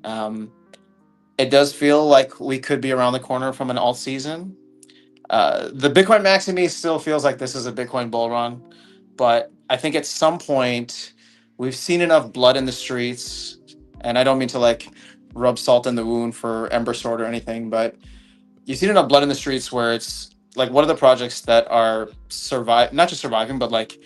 it does feel like we could be around the corner from an alt season. The Bitcoin max in me still feels like this is a Bitcoin bull run, but I think at some point we've seen enough blood in the streets, and I don't mean to like rub salt in the wound for Ember Sword or anything, but you've seen enough blood in the streets where it's like, what are the projects that are not just surviving, but like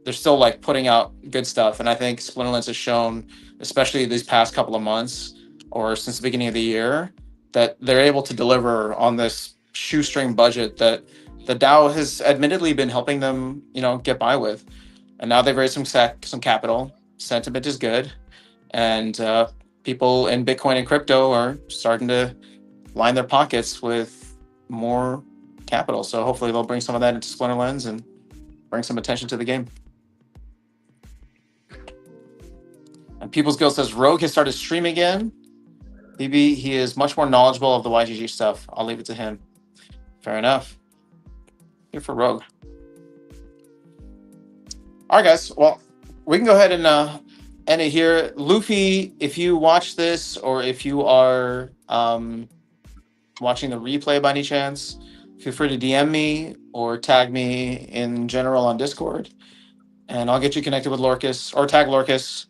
they're still like putting out good stuff. And I think Splinterlands has shown, especially these past couple of months or since the beginning of the year, that they're able to deliver on this shoestring budget that the DAO has admittedly been helping them, get by with. And now they've raised some capital. Sentiment is good, and people in Bitcoin and crypto are starting to line their pockets with more capital. So hopefully they'll bring some of that into Splinterlands and bring some attention to the game. And People's Guild says Rogue has started streaming again. Maybe he is much more knowledgeable of the YGG stuff. I'll leave it to him. Fair enough. Here for Rogue. All right, guys. Well, we can go ahead and end it here. Luffy, if you watch this or if you are watching the replay by any chance, feel free to DM me or tag me in general on Discord, and I'll get you connected with Lorcus, or tag Lorcus,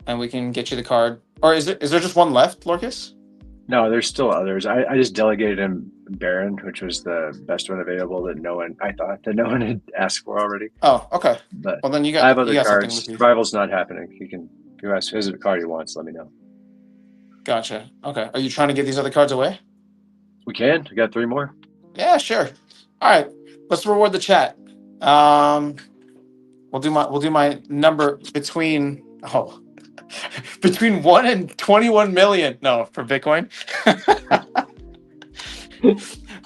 and we can get you the card. Or is there just one left, Lorcus? No, there's still others. I just delegated him Baron, which was the best one available that I thought no one had asked for already. Oh, okay. But Well, then I have other got something cards. with you. Survival's not happening. If you ask his card he wants, let me know. Gotcha. Okay. Are you trying to give these other cards away? We can. We got 3 more. Yeah, sure. All right. Let's reward the chat. We'll do my number between 1 and 21 million. No, for Bitcoin.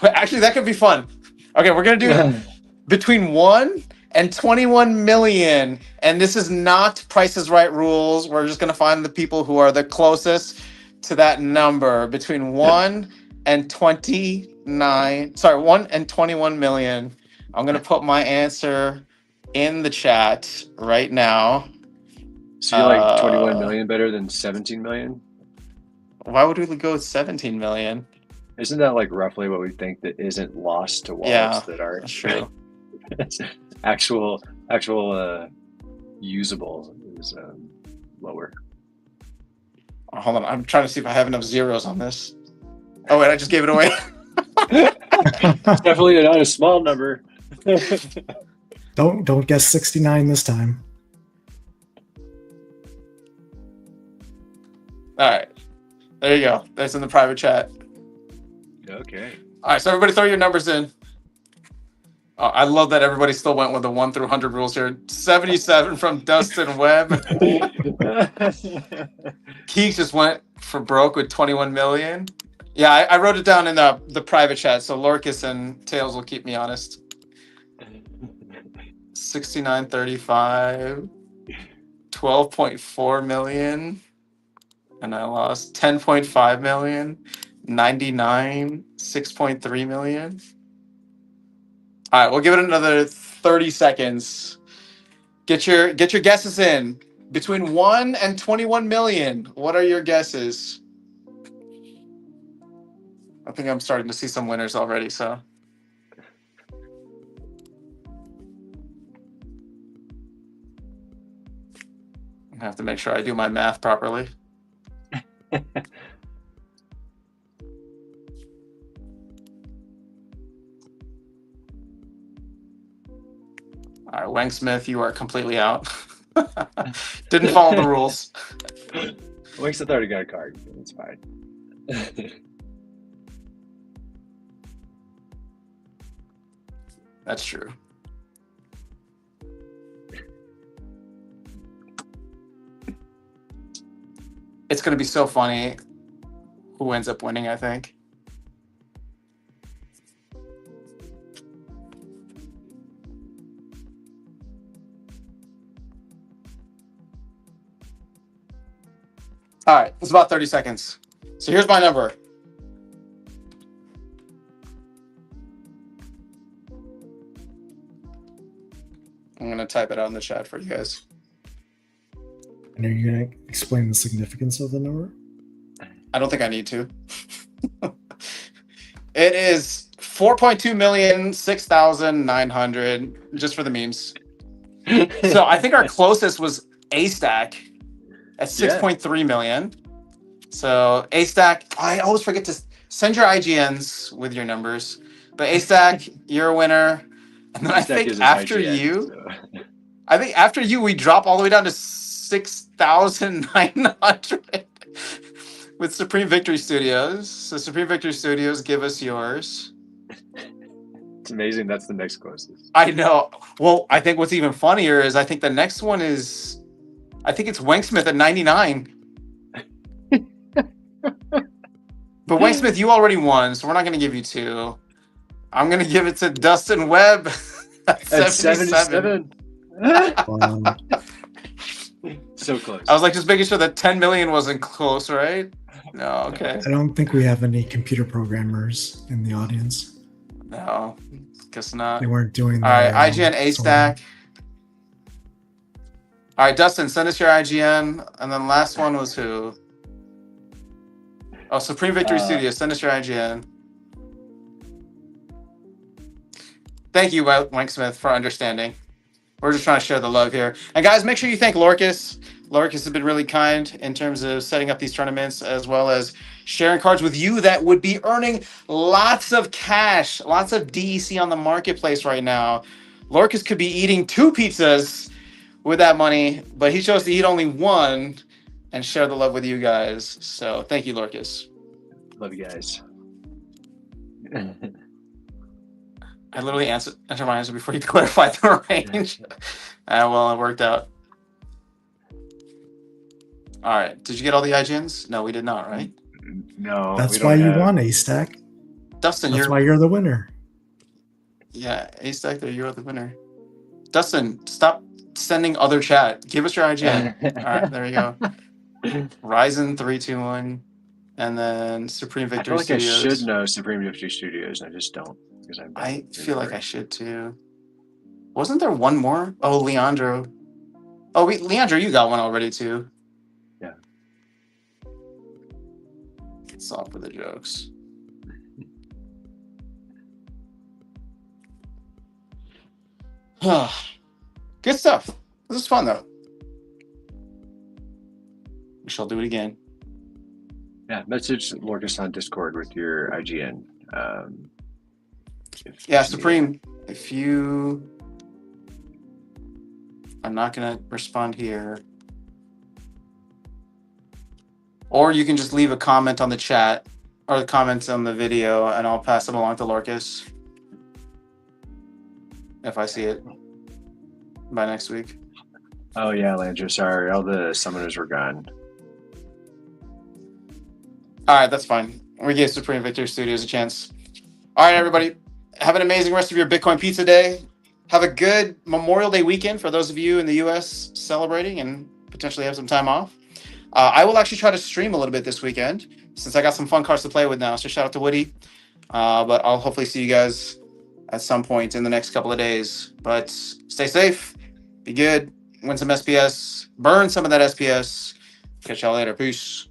Actually, that could be fun. Okay, we're gonna do between 1 and 21 million, and this is not Price is Right rules. We're just gonna find the people who are the closest to that number between 1 and 1 and 21 million. I'm gonna put my answer in the chat right now. So you like 21 million better than 17 million? Why would we go with 17 million? Isn't that like roughly what we think that isn't lost to wallets that are that's true. actual usable is lower. Oh, hold on, I'm trying to see if I have enough zeros on this. Oh wait, I just gave it away. It's definitely not a small number. Don't guess 69 this time. All right, there you go. That's in the private chat. Okay. All right, so everybody throw your numbers in. I love that everybody still went with the 1 through 100 rules here. 77 from Dustin Webb. Keeks just went for broke with 21 million. Yeah, I wrote it down in the private chat, so Lorcus and Tails will keep me honest. 69.35, 12.4 million, and I lost 10.5 million, 99, 6.3 million. All right, we'll give it another 30 seconds. Get your guesses in. Between 1 and 21 million. What are your guesses? I think I'm starting to see some winners already, so. I have to make sure I do my math properly. All right, Wang Smith, you are completely out. Didn't follow the rules. Wang Smith already got a card. It's fine. That's true. It's going to be so funny who ends up winning, I think. All right, it's about 30 seconds. So here's my number. I'm going to type it out in the chat for you guys. And are you going to explain the significance of the number? I don't think I need to. It is 4.2,006,900, just for the memes. So I think our closest was A-Stack at 6.3 million. So A-Stack, I always forget to send your IGNs with your numbers. But A-Stack, you're a winner. And then I think after you, we drop all the way down to 6,900 with Supreme Victory Studios. So Supreme Victory Studios, give us yours. It's amazing. That's the next closest. I know. Well, I think what's even funnier is I think the next one is, I think it's Wang Smith at 99. But Wang Smith, you already won, so we're not going to give you 2. I'm going to give it to Dustin Webb at 77. So close. I was like just making sure that 10 million wasn't close, right? No, okay. I don't think we have any computer programmers in the audience. No, guess not. They weren't doing All right, IGN A-Stack. All right, Dustin, send us your IGN. And then last one was who? Oh, Supreme Victory Studios, send us your IGN. Thank you, Wang Smith, for understanding. We're just trying to share the love here. And guys, make sure you thank Lorcas. Lorcas has been really kind in terms of setting up these tournaments, as well as sharing cards with you that would be earning lots of cash, lots of DEC on the marketplace right now. Lorcas could be eating 2 pizzas with that money, but he chose to eat only 1 and share the love with you guys. So thank you, Lorcas. Love you guys. I literally answered my answer before you clarified the range. Well, it worked out. All right. Did you get all the IGNs? No, we did not, right? No. That's why you won, A-Stack. Dustin, that's why you're the winner. Yeah, A-Stack, you're the winner. Dustin, stop sending other chat. Give us your IGN. All right, there you go. Ryzen 321, and then Supreme Victory Studios. I should know Supreme Victory Studios. I just don't. I feel like I should too. Wasn't there one more? Oh, Leandro. Oh, Leandro, you got one already too. Yeah. Stop with the jokes. Good stuff. This is fun though. We shall do it again. Yeah, message Lorcas on Discord with your IGN. Yeah, Supreme, if you... I'm not going to respond here. Or you can just leave a comment on the chat or the comments on the video and I'll pass it along to Lorcas if I see it by next week. Oh yeah, Landra, sorry. All the summoners were gone. All right, that's fine. We gave Supreme Victory Studios a chance. All right, everybody. Have an amazing rest of your Bitcoin Pizza Day. Have a good Memorial Day weekend for those of you in the U.S. celebrating and potentially have some time off. I will actually try to stream a little bit this weekend since I got some fun cards to play with now. So shout out to Woody. But I'll hopefully see you guys at some point in the next couple of days. But stay safe, be good, win some SPS, burn some of that SPS. Catch y'all later. Peace.